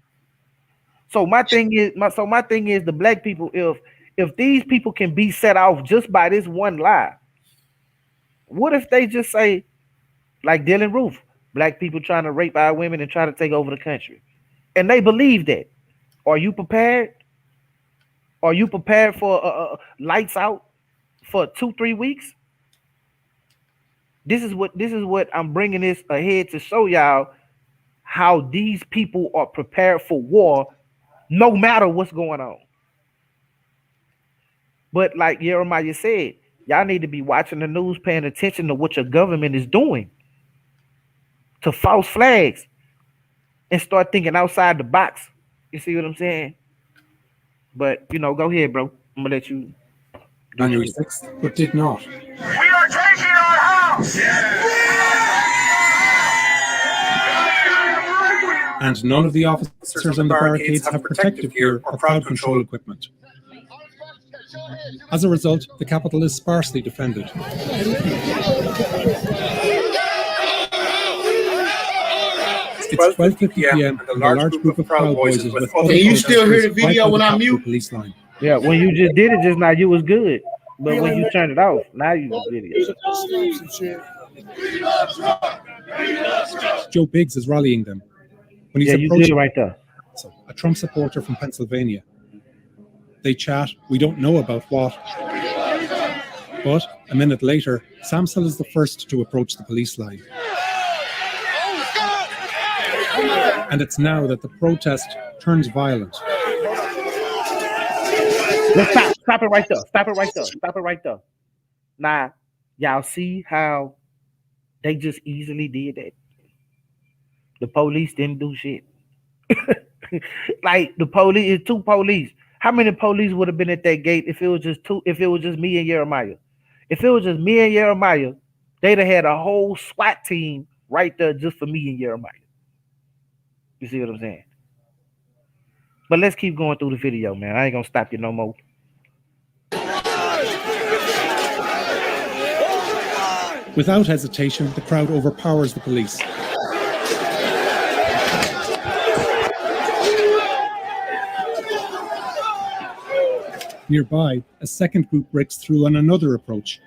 So my thing is the black people, if these people can be set off just by this one lie, what if they just say, like Dylan Roof, black people trying to rape our women and try to take over the country, and they believe that? Are you prepared? Are you prepared for lights out for 2-3 weeks? This is what I'm bringing this ahead to show y'all how these people are prepared for war no matter what's going on. But like Jeremiah said, y'all need to be watching the news, paying attention to what your government is doing to false flags and start thinking outside the box. You see what I'm saying? But, you know, go ahead, bro. I'm going to let you. January 6th, but did not. We are taking our house! And none of the officers on the barricades have protective gear or crowd control equipment. As a result, the Capitol is sparsely defended. It's 12:50 p.m. and a large group of Proud Boys is with other Can you still hear the video when I mute? Police line. Yeah, when you just did it just now, you was good. But when you turned it off, now you was video. Joe Biggs is rallying them. When he's you did it right there. A Trump supporter from Pennsylvania. They chat, we don't know about what. But a minute later, Samsel is the first to approach the police line. And it's now that the protest turns violent. Let's stop it right there. Stop it right there. Now, y'all see how they just easily did that? The police didn't do shit. Like the police is 2 police. How many police would have been at that gate if it was just 2? If it was just me and Jeremiah? If it was just me and Jeremiah, they'd have had a whole SWAT team right there just for me and Jeremiah. You see what I'm saying? But let's keep going through the video, man. I ain't gonna stop you no more. Without hesitation, the crowd overpowers the police. Nearby, a second group breaks through on another approach.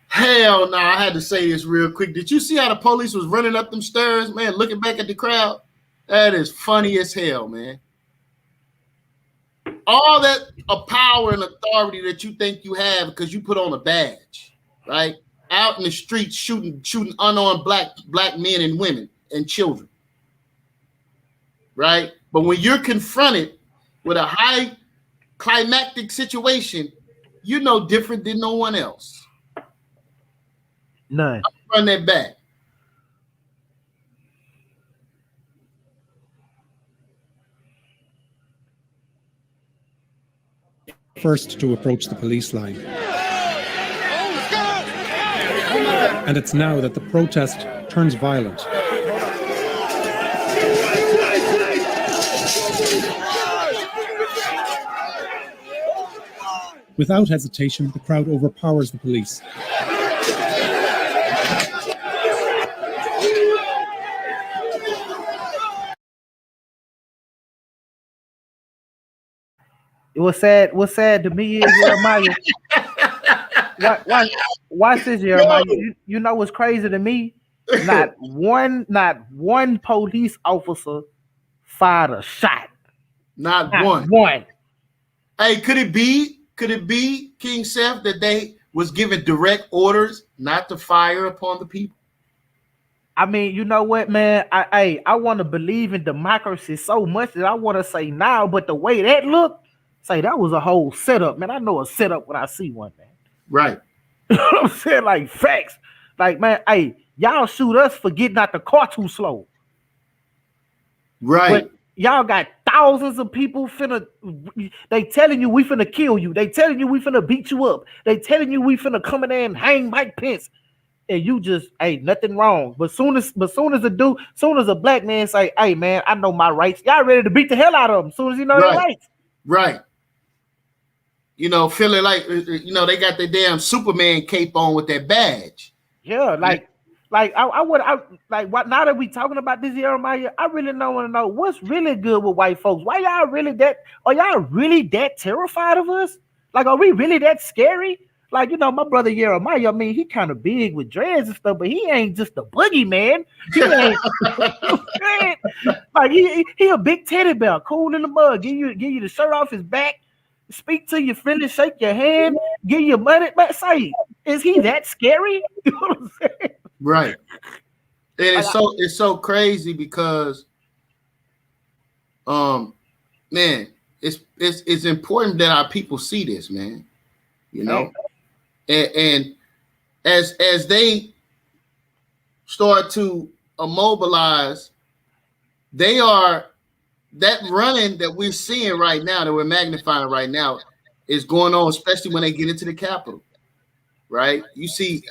Hell no, I had to say this real quick. Did you see how the police was running up them stairs, man, looking back at the crowd? That is funny as hell, man. All that power and authority that you think you have because you put on a badge, right? Out in the streets shooting unarmed black men and women and children, right? But when you're confronted with a high climactic situation, you're no different than no one else. None. Run that back. First to approach the police line. And it's now that the protest turns violent. Without hesitation, the crowd overpowers the police. What's sad to me is Jeremiah. Watch this, Jeremiah. You know what's crazy to me? Not one police officer fired a shot. Not one. Hey, could it be, Kyng Seth, that they was given direct orders not to fire upon the people? I mean, you know what, man? I want to believe in democracy so much that I want to say now, but the way that looked, say that was a whole setup, man. I know a setup when I see one, man. Right. You know what I'm saying? Like facts. Like, man, hey, y'all shoot us for getting out the car too slow. Right. But y'all got thousands of people they telling you we finna kill you. They telling you we finna beat you up. They telling you we finna come in there and hang Mike Pence. And you just ain't nothing wrong. But soon as a black man say, hey man, I know my rights, y'all ready to beat the hell out of them as soon as you know their rights. Right. You know, feeling like, you know, they got their damn Superman cape on with that badge. Yeah, now that we talking about this, Jeremiah, I really don't want to know what's really good with white folks. Why y'all really that terrified of us? Like, are we really that scary? Like, you know, my brother Jeremiah, I mean, he kind of big with dreads and stuff, but he ain't just a boogeyman. He ain't like he a big teddy bear, cool in the mud, give you the shirt off his back, speak to your friendly, shake your hand, give you money. But say, is he that scary? You know what I'm saying? Right. And it's so crazy because man, it's important that our people see this, man. You know? And as they start to mobilize, they are that running that we're seeing right now, that we're magnifying right now, is going on, especially when they get into the Capitol, right? You see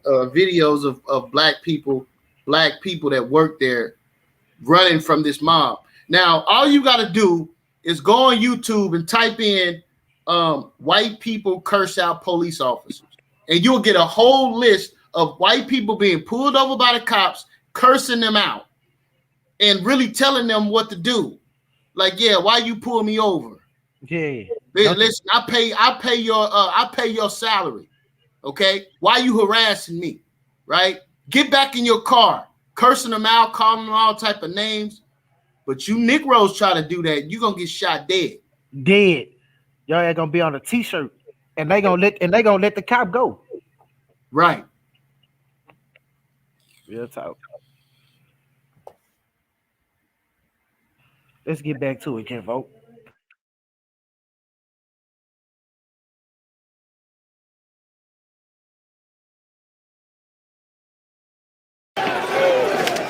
videos of black people that work there running from this mob. Now, all you got to do is go on YouTube and type in white people curse out police officers, and you'll get a whole list of white people being pulled over by the cops, cursing them out and really telling them what to do. Like, yeah, why you pull me over? Yeah. Listen, I pay your salary. Okay? Why you harassing me? Right? Get back in your car, cursing them out, calling them all type of names. But you Negroes try to do that, you're gonna get shot dead. Dead. Y'all ain't gonna be on a t-shirt, and they gonna let the cop go. Right. Real talk. Let's get back to it, Kinfolk.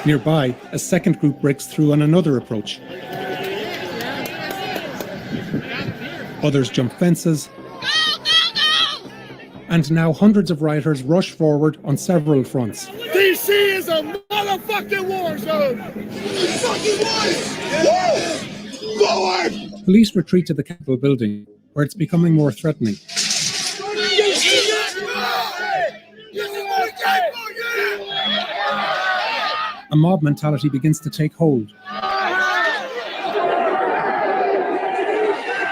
Nearby, a second group breaks through on another approach. Others jump fences. And now hundreds of rioters rush forward on several fronts. DC is a motherfucking war zone! Fucking war! Forward! Police retreat to the Capitol building, where it's becoming more threatening. A mob mentality begins to take hold.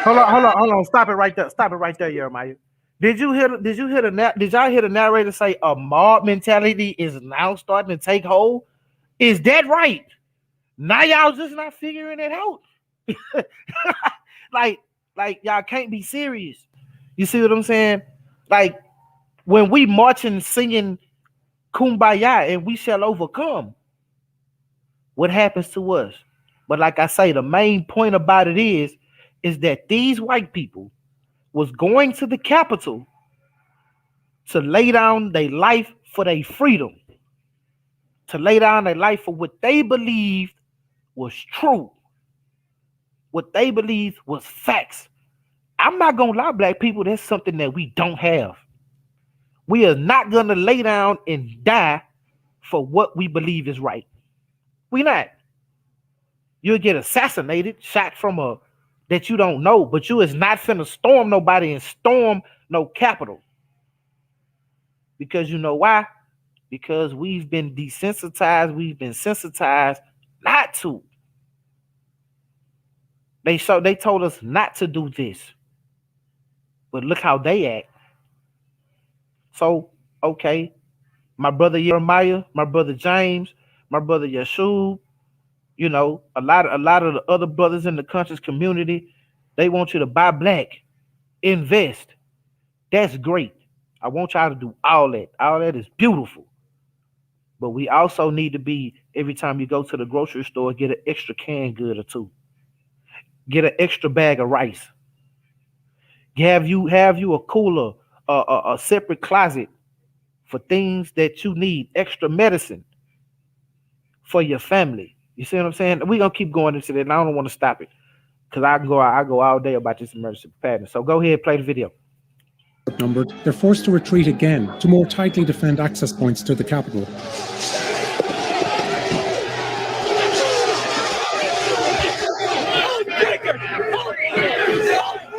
Hold on. Stop it right there, Jeremiah. Did y'all hear the narrator say a mob mentality is now starting to take hold? Is that right? Now y'all just not figuring it out. like y'all can't be serious. You see what I'm saying? Like when we marching singing Kumbaya and we shall overcome, what happens to us? But like I say, the main point about it is that these white people was going to the Capitol to lay down their life for their freedom, to lay down their life for what they believed was true, what they believed was facts. I'm not gonna lie, black people, that's something that we don't have. We are not gonna lay down and die for what we believe is right. We not. You'll get assassinated, shot from a that you don't know, but you is not finna storm nobody and storm no Capitol. Because you know why? Because we've been desensitized, we've been sensitized not to. They told us not to do this. But look how they act. So, okay, my brother Jeremiah, my brother James, my brother Yeshua, you know, a lot of the other brothers in the conscious community, they want you to buy black, invest. That's great. I want y'all to do all that. All that is beautiful. But we also need to be, every time you go to the grocery store, get an extra canned good or two. Get an extra bag of rice. Have you a cooler, a separate closet for things that you need, extra medicine for your family. You see what I'm saying? We're gonna keep going into that, and I don't want to stop it. Because I go all day about this emergency preparedness. So go ahead, play the video. Outnumbered, they're forced to retreat again to more tightly defend access points to the capital.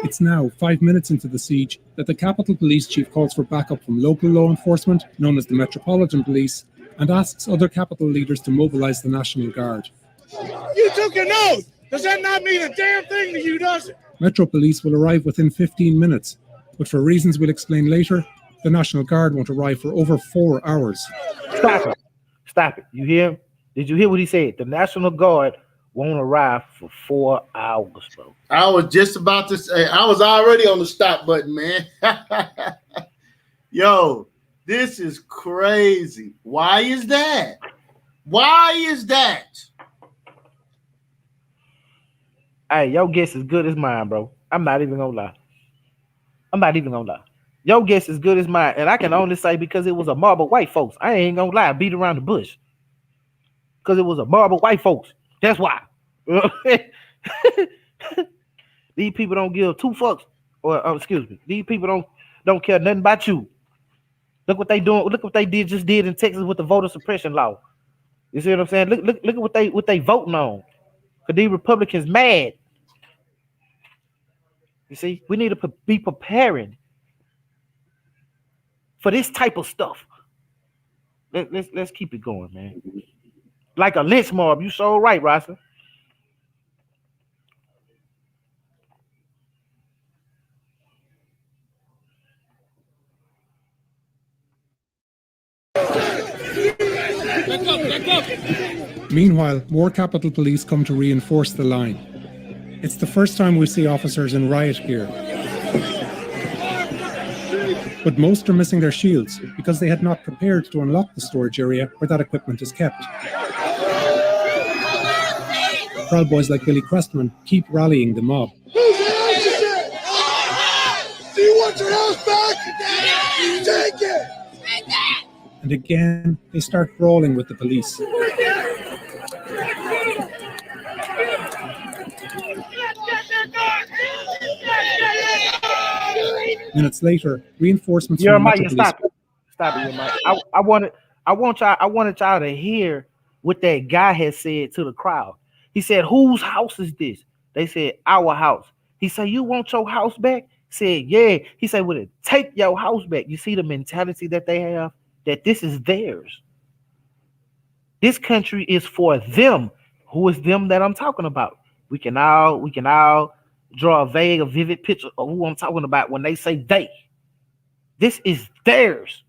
It's now 5 minutes into the siege that the Capitol Police Chief calls for backup from local law enforcement, known as the Metropolitan Police, and asks other capital leaders to mobilize the National Guard. You took an oath. Does that not mean a damn thing to you, does it? Metro Police will arrive within 15 minutes, but for reasons we'll explain later, the National Guard won't arrive for over 4 hours. Stop it. You hear him? Did you hear what he said? The National Guard won't arrive for 4 hours, bro. I was just about to say, I was already on the stop button, man. Yo, this is crazy. Why is that? Why is that? Hey, your guess is good as mine, bro. I'm not even gonna lie. Your guess is good as mine. And I can only say because it was a mob of white folks. I ain't gonna lie, beat around the bush. Because it was a mob of white folks. That's why. These people don't give two fucks. Or excuse me. These people don't care nothing about you. Look what they doing. Look what they just did in Texas with the voter suppression law. You see what I'm saying? Look at what they voting on. Because these Republicans mad. You see, we need to be preparing for this type of stuff. Let's keep it going, man. Like a lynch mob. You so right, Rasta. Back up. Meanwhile, more Capitol Police come to reinforce the line. It's the first time we see officers in riot gear. But most are missing their shields because they had not prepared to unlock the storage area where that equipment is kept. Proud boys like Billy Crestman keep rallying the mob. Do you want your house back? Take it! And again, they start brawling with the police. Minutes later, reinforcements from Jeremiah, Metro stop Police. it. Stop it, Jeremiah. I wanted y'all to hear what that guy had said to the crowd. He said, "Whose house is this?" They said, "Our house." He said, "You want your house back?" Said, yeah, he said, would it take your house back? You see the mentality that they have, that this is theirs. This country is for them. Who is them that I'm talking about? We can all draw a vague, a vivid picture of who I'm talking about when they say they. This is theirs.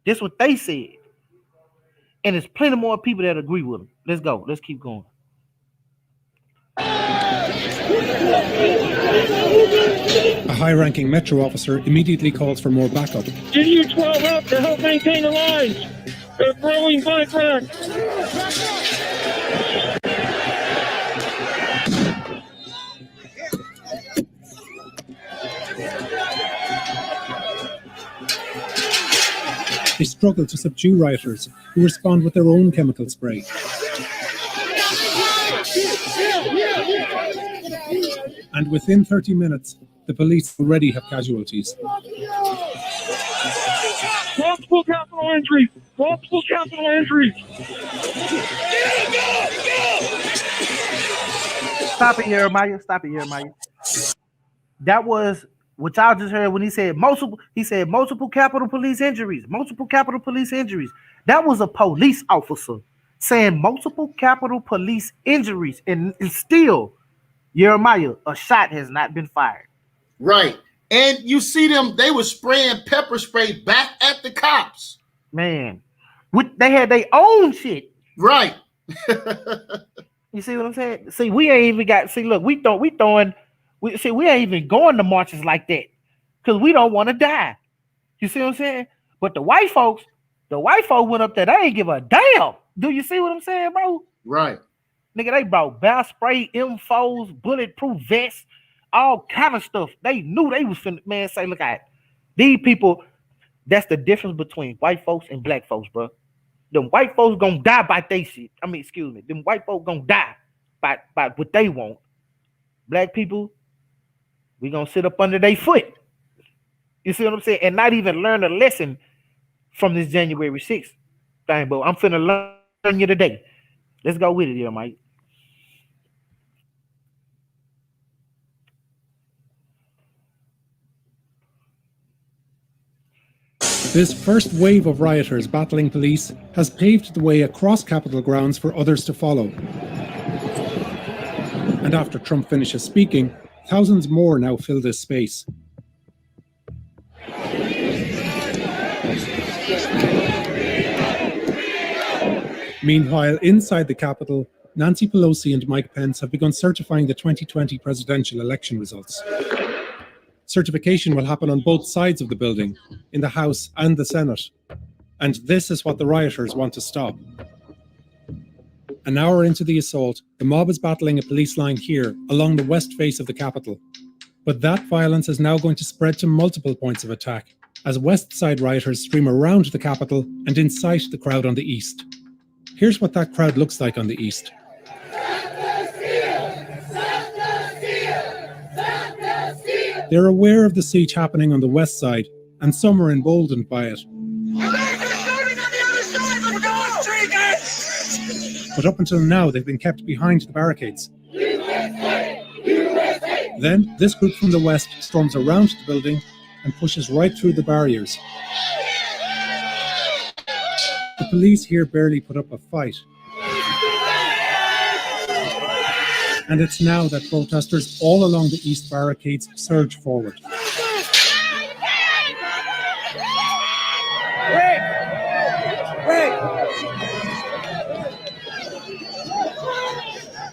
This is what they said. And there's plenty more people that agree with them. Let's go. Let's keep going. A high-ranking Metro officer immediately calls for more backup. Get you 12 up to help maintain the lines. They're throwing background. They struggle to subdue rioters who respond with their own chemical spray. And within 30 minutes, the police already have casualties. Multiple capital injuries. Multiple capital injuries. Stop it, Jeremiah. Stop it, Jeremiah. That was what y'all just heard when he said multiple Capitol Police injuries. Multiple Capitol Police injuries. That was a police officer saying multiple Capitol Police injuries, and still, Jeremiah, a shot has not been fired. Right. And you see them, they were spraying pepper spray back at the cops. Man, they had their own shit. Right. You see what I'm saying? See, we ain't even got, see, look, we ain't even going to marches like that because we don't want to die. You see what I'm saying? But the white folks went up there, they ain't give a damn. Do you see what I'm saying, bro? Right. Nigga, they brought bear spray, M4s, bulletproof vests, all kind of stuff. They knew they was finna, man, say, look at these people. That's the difference between white folks and black folks, bro. Them white folks gonna die by they shit. I mean, excuse me. Them white folks gonna die by what they want. Black people, we gonna sit up under their foot. You see what I'm saying? And not even learn a lesson from this January 6th thing, but I'm finna learn you today. Let's go with it here, Mike. This first wave of rioters battling police has paved the way across Capitol grounds for others to follow. And after Trump finishes speaking, thousands more now fill this space. Meanwhile, inside the Capitol, Nancy Pelosi and Mike Pence have begun certifying the 2020 presidential election results. Certification will happen on both sides of the building, in the House and the Senate. And this is what the rioters want to stop. An hour into the assault, the mob is battling a police line here, along the west face of the Capitol. But that violence is now going to spread to multiple points of attack, as West Side rioters stream around the Capitol and incite the crowd on the east. Here's what that crowd looks like on the east. They're aware of the siege happening on the west side, and some are emboldened by it. But up until now, they've been kept behind the barricades. Then, this group from the west storms around the building and pushes right through the barriers. The police here barely put up a fight. And it's now that protesters all along the east barricades surge forward.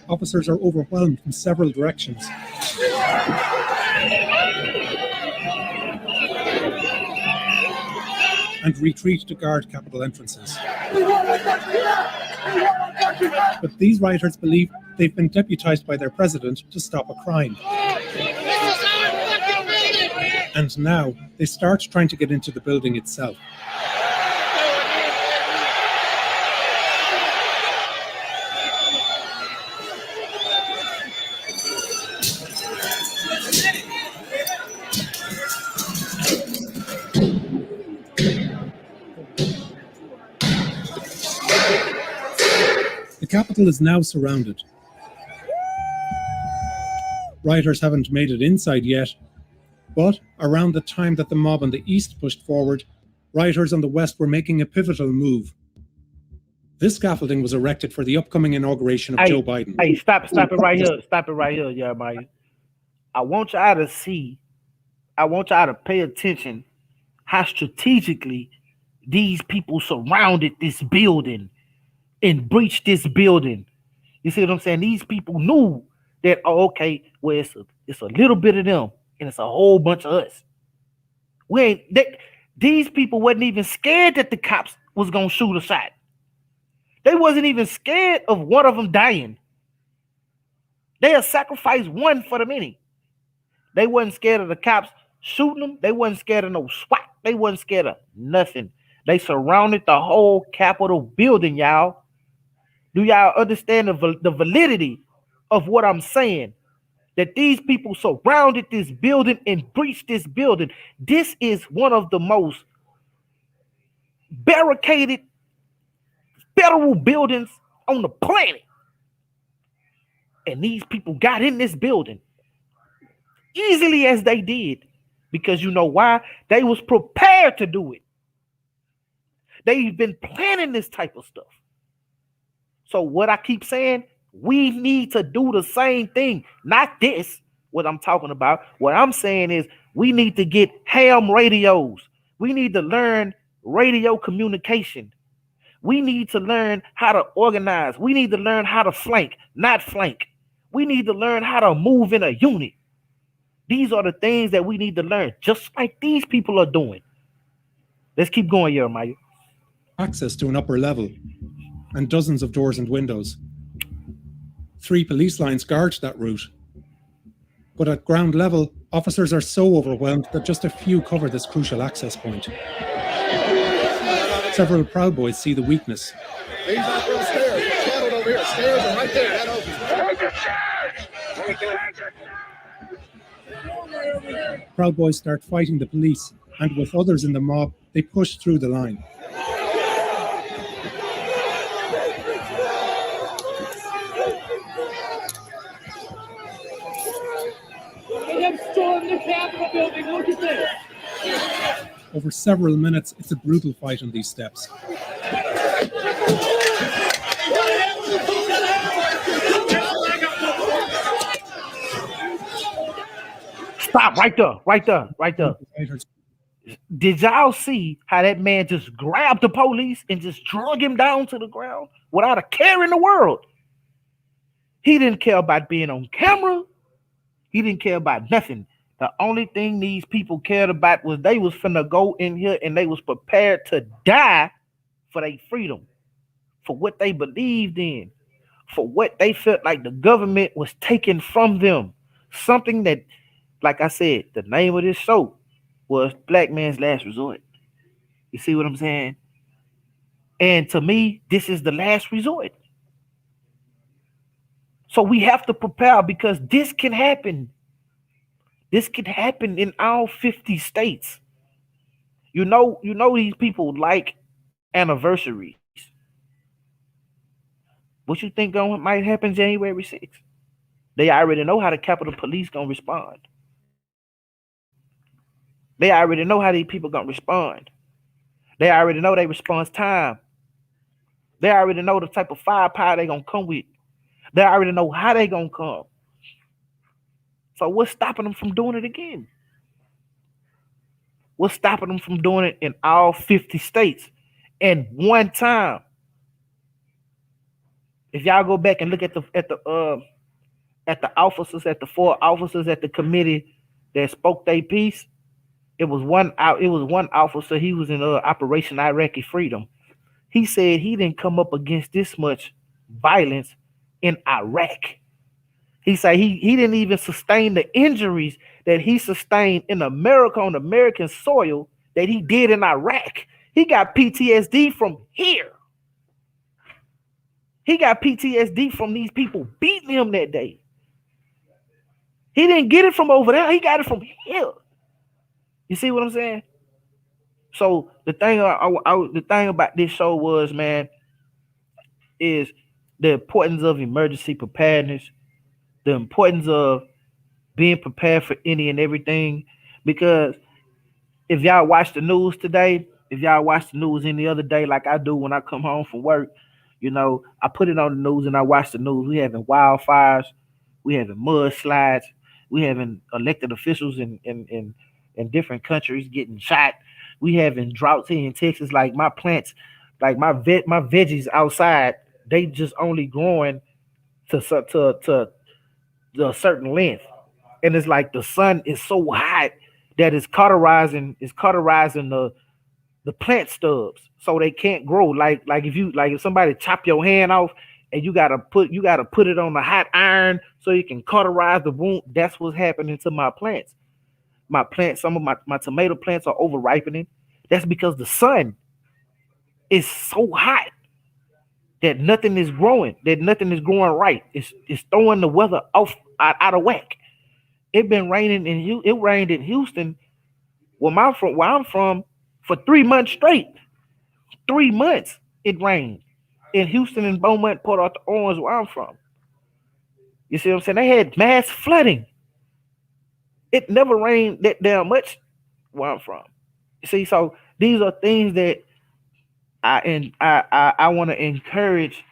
Officers are overwhelmed from several directions. And retreat to guard Capitol entrances. But these rioters believe they've been deputized by their president to stop a crime. And now they start trying to get into the building itself. The Capitol is now surrounded. Rioters haven't made it inside yet, But around the time that the mob on the east pushed forward, rioters on the west were making a pivotal move. This scaffolding was erected for the upcoming inauguration of Joe Biden. Hey, stop it right here. Stop it right here, Jeremiah. I want y'all to see, I want y'all to pay attention how strategically these people surrounded this building and breached this building. You see what I'm saying? These people knew that, oh, okay, well, it's a little bit of them and it's a whole bunch of us. These people wasn't even scared that the cops was gonna shoot a shot. They wasn't even scared of one of them dying. They had sacrificed one for the many. They wasn't scared of the cops shooting them. They wasn't scared of no SWAT. They wasn't scared of nothing. They surrounded the whole Capitol building, y'all. Do y'all understand the validity of what I'm saying? That these people surrounded this building and breached this building. This is one of the most barricaded federal buildings on the planet. And these people got in this building easily as they did. Because you know why? They was prepared to do it. They've been planning this type of stuff. So what I keep saying, we need to do the same thing. Not this, what I'm talking about. What I'm saying is we need to get ham radios. We need to learn radio communication. We need to learn how to organize. We need to learn how to flank, not flank. We need to learn how to move in a unit. These are the things that we need to learn, just like these people are doing. Let's keep going, Jeremiah. Access to an upper level and dozens of doors and windows. 3 police lines guard that route. But at ground level, officers are so overwhelmed that just a few cover this crucial access point. Several Proud Boys see the weakness. He's up on stairs. Shadowed over here. Stairs are right there. That opens. Proud Boys start fighting the police, and with others in the mob, they push through the line. They have stormed the Capitol building. Look at this. Over several minutes, it's a brutal fight on these steps. Stop right there. Did y'all see how that man just grabbed the police and just drug him down to the ground without a care in the world? He didn't care about being on camera. He didn't care about nothing. The only thing these people cared about was they was finna go in here and they was prepared to die for their freedom, for what they believed in, for what they felt like the government was taking from them. Something that, like I said, the name of this show was Black Man's Last Resort. You see what I'm saying? And to me, this is the last resort. So we have to prepare because this can happen. This can happen in all 50 states. You know these people like anniversaries. What you think might happen January 6th? They already know how the Capitol Police gonna respond. They already know how these people gonna respond. They already know their response time. They already know the type of firepower they gonna come with. They already know how they gonna come. So what's stopping them from doing it again? What's stopping them from doing it in all 50 states in one time? If y'all go back and look at the officers, at the 4 officers at the committee that spoke their piece, it was one officer. He was in Operation Iraqi Freedom. He said he didn't come up against this much violence in Iraq. He said he didn't even sustain the injuries that he sustained in America on American soil that he did in Iraq. He got PTSD from here. He got PTSD from these people beating him that day. He didn't get it from over there. He got it from here. You see what I'm saying? So the thing about this show was, man, is the importance of emergency preparedness, the importance of being prepared for any and everything, Because if y'all watch the news today, if y'all watch the news any other day, like I do when I come home from work, I put it on the news and I watch the news. We having wildfires, we having mudslides, we having elected officials in different countries getting shot. We having droughts here in Texas. Like my plants, like my veggies outside, they just only growing to a certain length, and it's like the sun is so hot that it's cauterizing the plant stubs so they can't grow. Like if somebody chop your hand off and you gotta put it on the hot iron so you can cauterize the wound. That's what's happening to my plants. Some of my tomato plants are over ripening. That's because the sun is so hot that nothing is growing right. It's throwing the weather off out of whack. It rained in Houston where I'm from for 3 months straight. 3 months it rained in Houston and Beaumont, Port Arthur, Orange, where I'm from. You see what I'm saying? They had mass flooding. It never rained that damn much where I'm from. See, so these are things that I want to encourage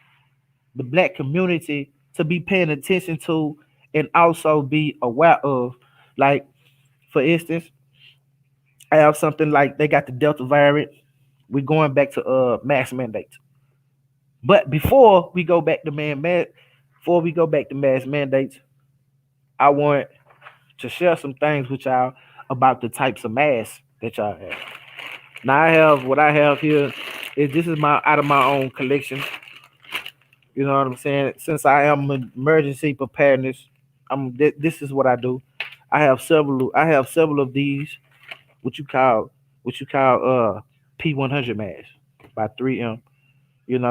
the black community to be paying attention to and also be aware of. Like, for instance, I have something like they got the Delta variant. We're going back to mask mandates. But before we go back to mask mandates, I want to share some things with y'all about the types of masks that y'all have. Now what I have here is this is my out of my own collection. You know what I'm saying? Since I am an emergency preparedness, this is what I do. I have several of these what you call P100 masks by 3M.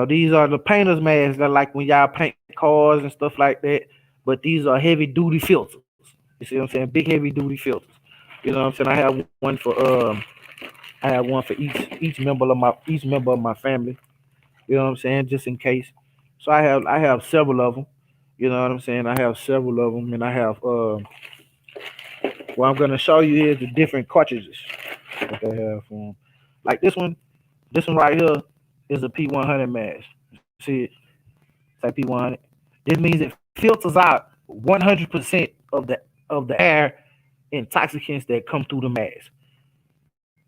These are the painter's masks that like when y'all paint cars and stuff like that. But these are heavy duty filters. You see what I'm saying? Big heavy duty filters. You know what I'm saying? I have one for each member of my family. You know what I'm saying? Just in case. So I have several of them. You know what I'm saying? I have several of them, and I have what I'm gonna show you is the different cartridges that they have for 'em. Like this one right here is a P100 mask. See it? It's like P100. This means it filters out 100% of the air intoxicants that come through the mask.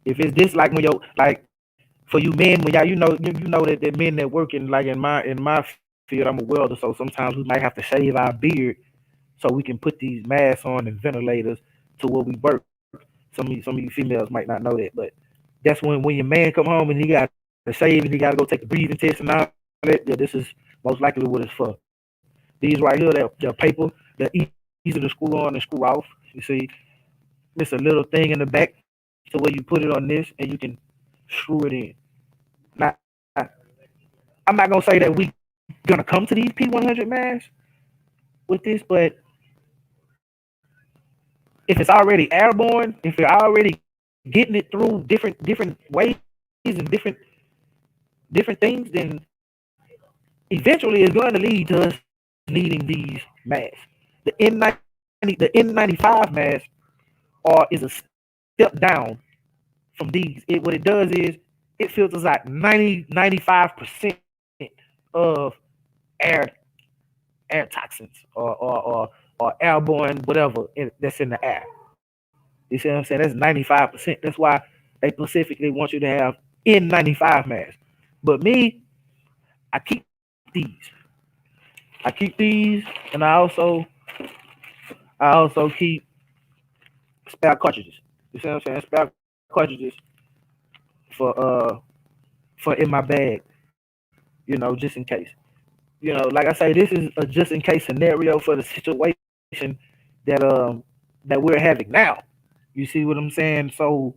If it's this, like when for you men, when y'all you know that the men that work in like in my field, I'm a welder, so sometimes we might have to shave our beard so we can put these masks on and ventilators to where we work. Some of you females might not know that, but that's when your man come home and he got to shave and he got to go take the breathing test and all that. Yeah, this is most likely what it's for. These right here, they're paper. They're easy to screw on and screw off. You see, there's a little thing in the back to where you put it on this and you can screw it in. Now, I'm not gonna say that we gonna come to these P100 masks with this, but if it's already airborne, if you're already getting it through different ways and different things, then eventually it's going to lead to us needing these masks. The N95 mask is a step down from these. What it does is it filters out 95% of air toxins or airborne whatever that's in the air. You see what I'm saying? That's 95%. That's why they specifically want you to have N95 masks. But me, I keep these. And I also keep spare cartridges. You see what I'm saying? Spare cartridges for in my bag. Just in case. Like I say, this is a just in case scenario for the situation that we're having now. You see what I'm saying? So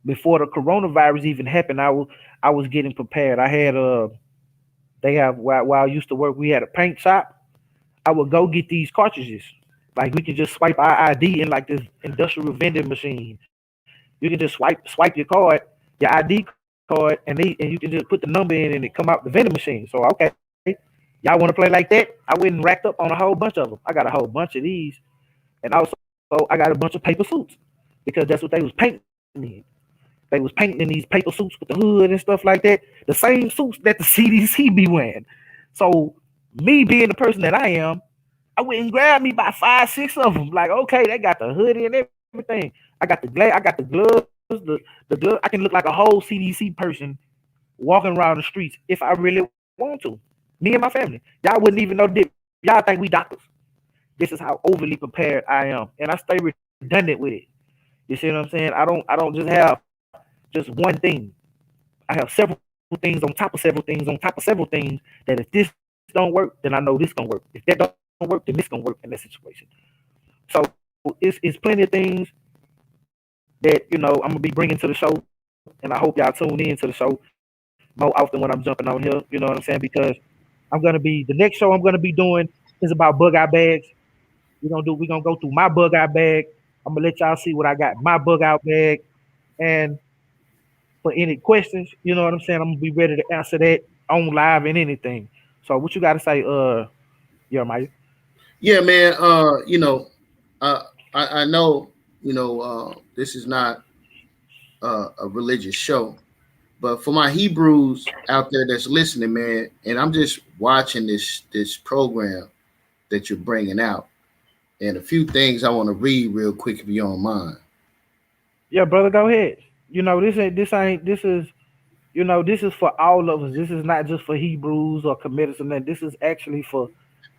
before the coronavirus even happened, I was getting prepared. I had while I used to work, we had a paint shop. I would go get these cartridges. Like we can just swipe our ID in like this industrial vending machine. You can just swipe your ID card, and you can just put the number in and it come out the vending machine. So okay, y'all want to play like that? I went and racked up on a whole bunch of them. I got a whole bunch of these, and also I got a bunch of paper suits. because that's what they was painting in. They was painting in these paper suits with the hood and stuff like that. The same suits that the CDC be wearing. So me being the person that I am, I went and grabbed me by 5, 6 of them. Like, okay, they got the hoodie and everything. I got the gloves, the glove. I can look like a whole CDC person walking around the streets if I really want to. Me and my family. Y'all wouldn't even know this. Y'all think we doctors. This is how overly prepared I am. And I stay redundant with it. You see what I'm saying? I don't just have just one thing. I have several things on top of several things on top of several things that if this don't work, then I know this gonna work. If that don't work, then this gonna work in that situation. So it's plenty of things that I'm gonna be bringing to the show, and I hope y'all tune in to the show more often when I'm jumping on here. You know what I'm saying? Because the next show I'm gonna be doing is about bug out bags. We're gonna go through my bug out bag. I'm gonna let y'all see what I got in my bug out bag, and for any questions, you know what I'm saying, I'm gonna be ready to answer that on live and anything. So what you got to say, Jeremiah? Yeah, man. I know, this is not a religious show, but for my Hebrews out there that's listening, man, and I'm just watching this program that you're bringing out, and a few things I want to read real quick if you don't mind. Yeah, brother, go ahead. This is for all of us. This is not just for Hebrews or committers and that. This is actually for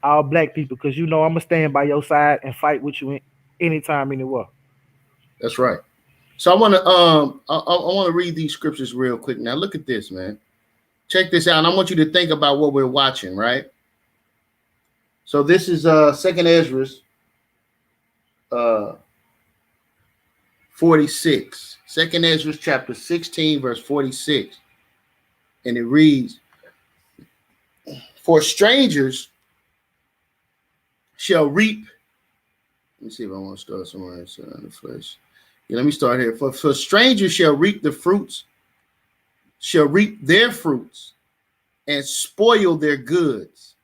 all black people, because I'm gonna stand by your side and fight with you anytime, anywhere. That's right. So I want to I want to read these scriptures real quick. Now look at this, man. Check this out. And I want you to think about what we're watching, right? So this is Second Ezra 46. Second Ezra chapter 16, verse 46. And it reads, "For strangers shall reap." Let me see if I want to start somewhere else in the flesh. Yeah, let me start here. For strangers shall reap the fruits, shall reap their fruits, and spoil their goods,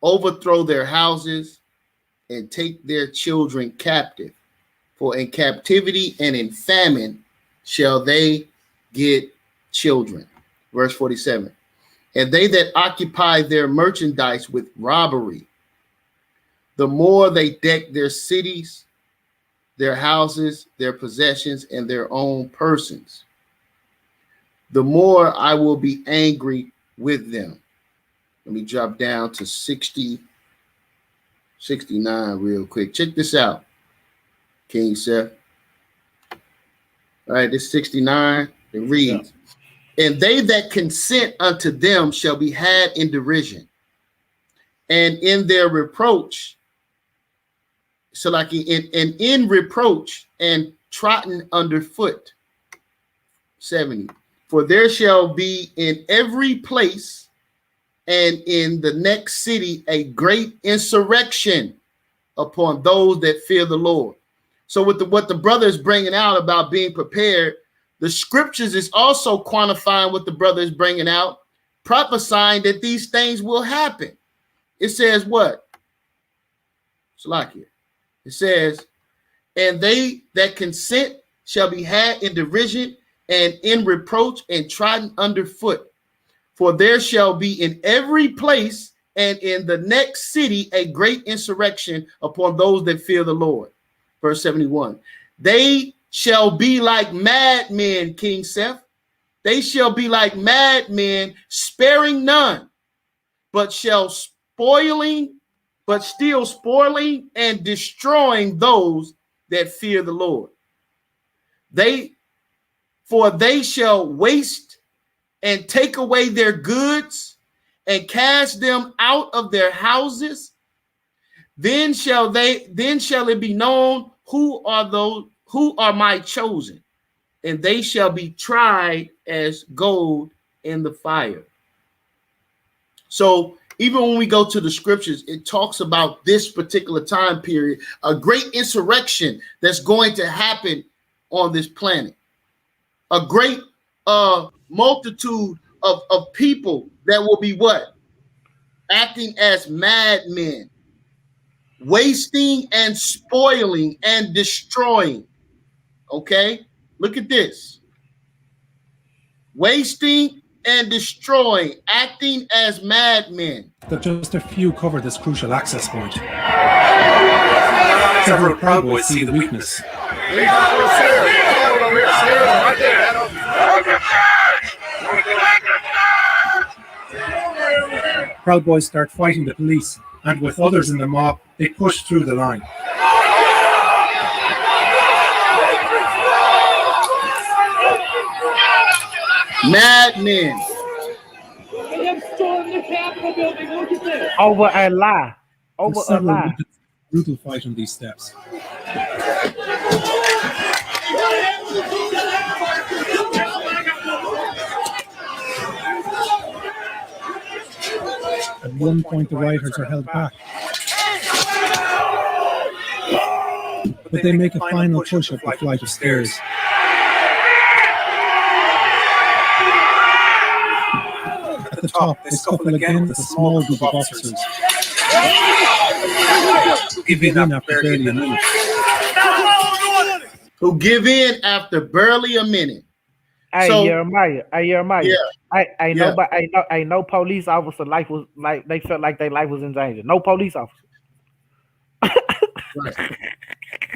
overthrow their houses, and take their children captive. For in captivity and in famine shall they get children. Verse 47. And they that occupy their merchandise with robbery, the more they deck their cities, their houses, their possessions, and their own persons, the more I will be angry with them. Let me drop down to 69 real quick. Check this out, Kyng Seth. All right, this 69, it reads, "And they that consent unto them shall be had in derision, and in their reproach," so like in reproach and trodden underfoot. 70. "For there shall be in every place and in the next city a great insurrection upon those that fear the Lord." So with what the brother is bringing out about being prepared, the scriptures is also quantifying what the brother is bringing out, prophesying that these things will happen. It says what? Salakia. It says, "And they that consent shall be had in derision and in reproach and trodden underfoot. For there shall be in every place and in the next city a great insurrection upon those that fear the Lord." Verse 71. "They shall be like madmen," Kyng Seth. "They shall be like madmen, sparing none, but still spoiling and destroying those that fear the Lord. For they shall waste and take away their goods and cast them out of their houses. Then shall it be known who are my chosen, and they shall be tried as gold in the fire." So even when we go to the scriptures, it talks about this particular time period, a great insurrection that's going to happen on this planet. A great multitude of people that will be what? Acting as madmen, wasting and spoiling and destroying. Okay? Look at this. Wasting and destroying, acting as madmen. That just a few cover this crucial access point. Several Proud Boys see the weakness. Proud Boys start fighting the police, and with others in the mob, they push through the line. Madmen. They have stormed the Capitol building. Look at this. Over a lie. Over There's a several lie. brutal fight on these steps. At one point, the rioters are held back. But they make a final push up the flight of stairs. At the top, they scuffle again with a small group of officers. Give in after barely a minute. Who give in after barely a minute. Hey, So- Jeremiah. Yeah. I know, but I know police officer life was like they felt like their life was in danger. No police officer.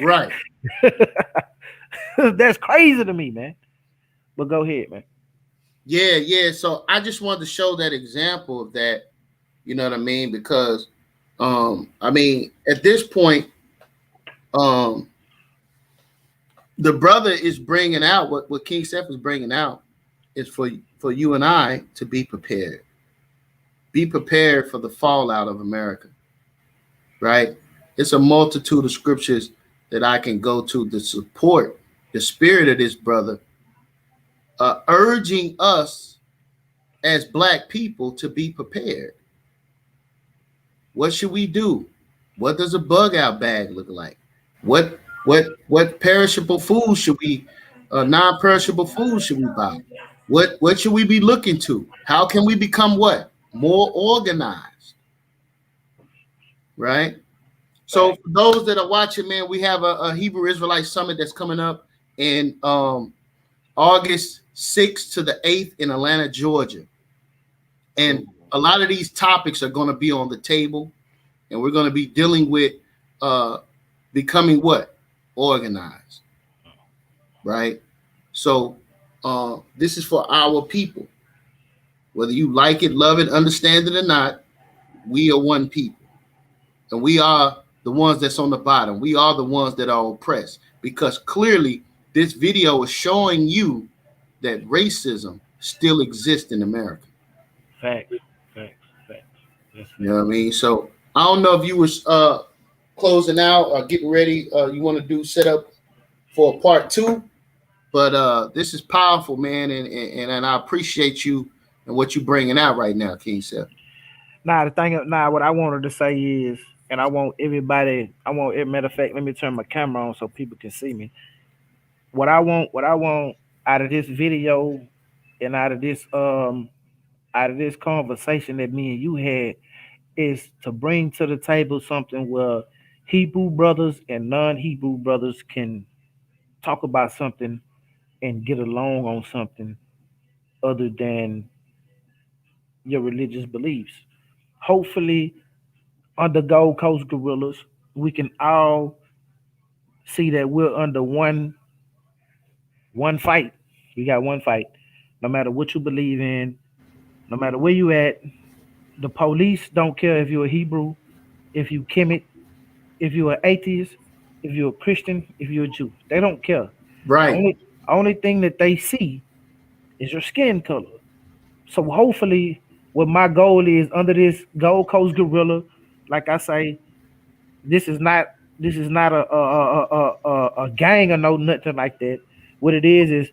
Right. That's crazy to me, man. But go ahead, man. Yeah. So I just wanted to show that example of that. You know what I mean? Because I mean, at this point, the brother is bringing out what Kyng Seth is bringing out is for you and I to be prepared. Be prepared for the fallout of America. Right? It's a multitude of scriptures that I can go to support the spirit of this brother, urging us as Black people to be prepared. What should we do? What does a bug out bag look like? What perishable food should we, non-perishable food should we buy? What should we be looking to? How can we become what? More organized, right? So for those that are watching, man, we have a Hebrew Israelite Summit that's coming up in August 6th to the 8th in Atlanta, Georgia. And a lot of these topics are going to be on the table, and we're going to be dealing with becoming what? Organized, right? So this is for our people. Whether you like it, love it, understand it or not, we are one people. And we are the ones that's on the bottom. We are the ones that are oppressed, because clearly this video is showing you that racism still exists in America. Facts. You know what I mean? So I don't know if you was closing out or getting ready. You want to do set up for part 2, but this is powerful, man, and I appreciate you and what you bringing out right now, Kyng Seth. What I wanted to say is, and matter of fact, let me turn my camera on so people can see me. What I want out of this video and out of this conversation that me and you had is to bring to the table something where Hebrew brothers and non-Hebrew brothers can talk about something and get along on something other than your religious beliefs. Hopefully, under Gold Coast Gorillas, we can all see that we're under one fight. We got one fight. No matter what you believe in, no matter where you at, the police don't care if you're a Hebrew, if you Kemet, if you're an atheist, if you're a Christian, if you're a Jew. They don't care. Right. Only thing that they see is your skin color. So hopefully, what my goal is under this Gold Coast Gorilla, like I say, this is not a gang or no nothing like that. What it is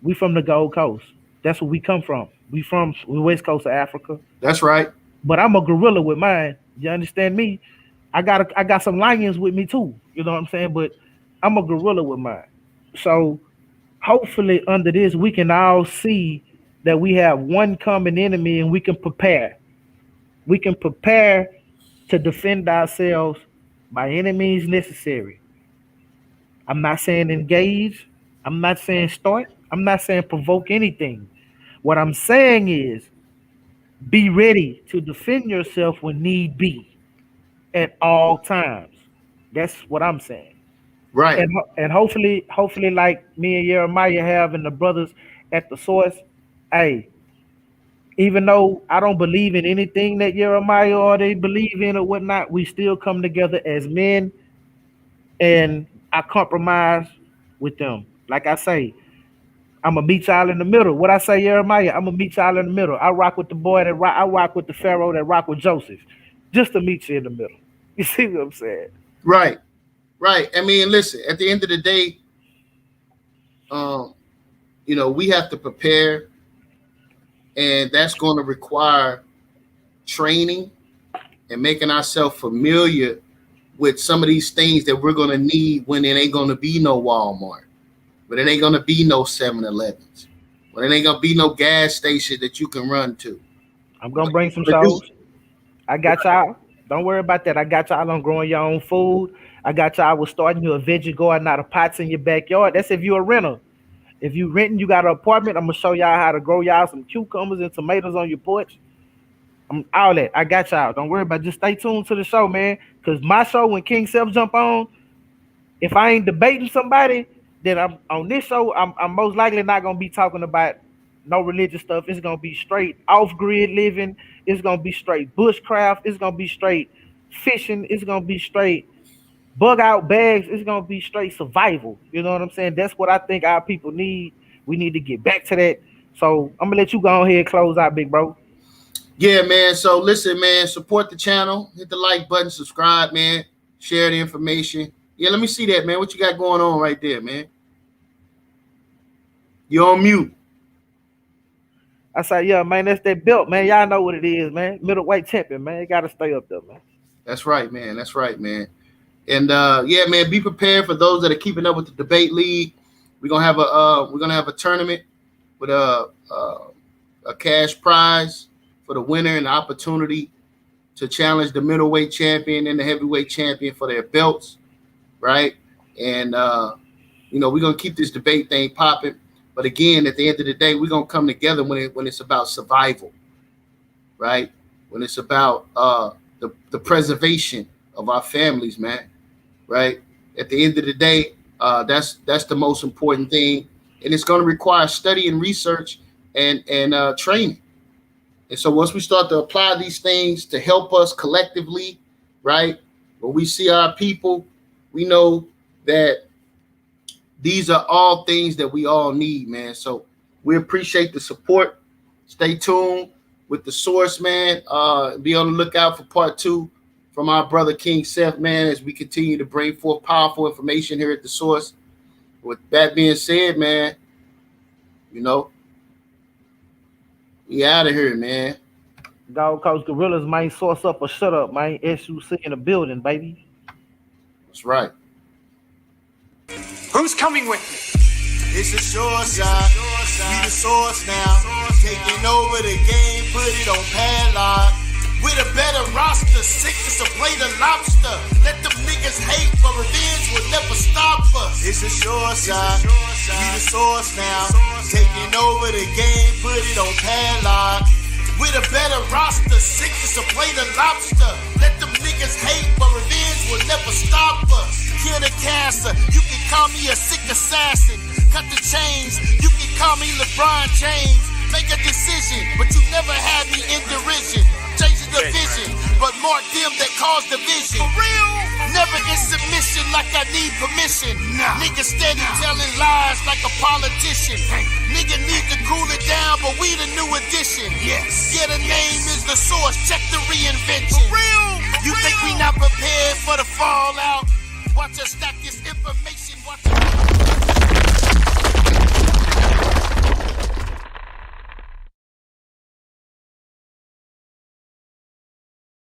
we from the Gold Coast. That's where we come from. We West Coast of Africa. That's right. But I'm a gorilla with mine. You understand me? I got some lions with me too. You know what I'm saying? But I'm a gorilla with mine. So hopefully under this we can all see that we have one common enemy and we can prepare. We can prepare to defend ourselves by any means necessary. I'm not saying engage. I'm not saying start. I'm not saying provoke anything. What I'm saying is be ready to defend yourself when need be at all times. That's what I'm saying. Right. And hopefully, like me and Jeremiah have and the brothers at the source, hey, even though I don't believe in anything that Jeremiah or they believe in or whatnot, we still come together as men and I compromise with them. Like I say, I'm gonna meet y'all in the middle. What I say, Jeremiah, I'm gonna meet y'all in the middle. I rock with the boy that rock, I rock with the Pharaoh that rock with Joseph, just to meet you in the middle. You see what I'm saying? Right. Right. I mean, listen, at the end of the day, you know, we have to prepare, and that's going to require training and making ourselves familiar with some of these things that we're going to need when it ain't going to be no Walmart, when it ain't going to be no 7-Elevens, when it ain't going to be no gas station that you can run to. I'm going to bring some souls. I got y'all. Don't worry about that. I got y'all on growing your own food. I got y'all with starting you a veggie garden out of pots in your backyard. That's if you're a renter. If you renting, you got an apartment, I'm going to show y'all how to grow y'all some cucumbers and tomatoes on your porch. All that. I got y'all. Don't worry about it. Just stay tuned to the show, man. Because my show, when Kyng Seth jump on, if I ain't debating somebody, then I'm on this show, I'm most likely not going to be talking about no religious stuff. It's going to be straight off-grid living. It's going to be straight bushcraft. It's going to be straight fishing. It's going to be straight bug out bags. It's going to be straight survival. You know what I'm saying? That's what I think our people need. We need to get back to that. So I'm going to let you go ahead and close out, big bro. Yeah, man. So listen, man, support the channel. Hit the like button, subscribe, man. Share the information. Yeah, let me see that, man. What you got going on right there, man? You're on mute. I said, yeah, man, that's that belt, man. Y'all know what it is, man. Middleweight champion, man. You got to stay up there, man. That's right, man. That's right, man. And yeah, man, be prepared for those that are keeping up with the debate league. We're gonna have a tournament with a cash prize for the winner and the opportunity to challenge the middleweight champion and the heavyweight champion for their belts, right? And you know, we're gonna keep this debate thing popping. But again, at the end of the day, we're gonna come together when it's about survival, right? When it's about the preservation of our families, man, right? At the end of the day, that's the most important thing, and it's going to require study and research and training. And so once we start to apply these things to help us collectively, right? When we see our people, we know that these are all things that we all need, man. So we appreciate the support. Stay tuned with the source, man. Be on the lookout for part 2 from our brother Kyng Seth, man, as we continue to bring forth powerful information here at the source. With that being said, man, you know, we out of here, man. Dog Coach Gorillas, man, source up or shut up, man. SUC in the building, baby. That's right. Who's coming with me? It's a short shot. We the source now. Taking over the game, put it on padlock. With a better roster, sickness to play the lobster. Let them niggas hate, but revenge will never stop us. It's a short shot. We the source now. Taking over the game, put it on padlock. With a better roster, sickness to play the lobster. Let them niggas hate, but revenge will never stop us. Kill the cancer, you can call me a sick assassin. Cut the chains, you can call me LeBron James. Make a decision, but you never had me in derision. Changing the vision, but mark them that cause division. For real? Never in submission like I need permission. Nah. Nigga steady telling lies like a politician. Nigga need to cool it down, but we the new edition. Yes. Yeah, the name is the source. Check the reinvention. For real? You think we not prepared for the fallout? Watch us stack this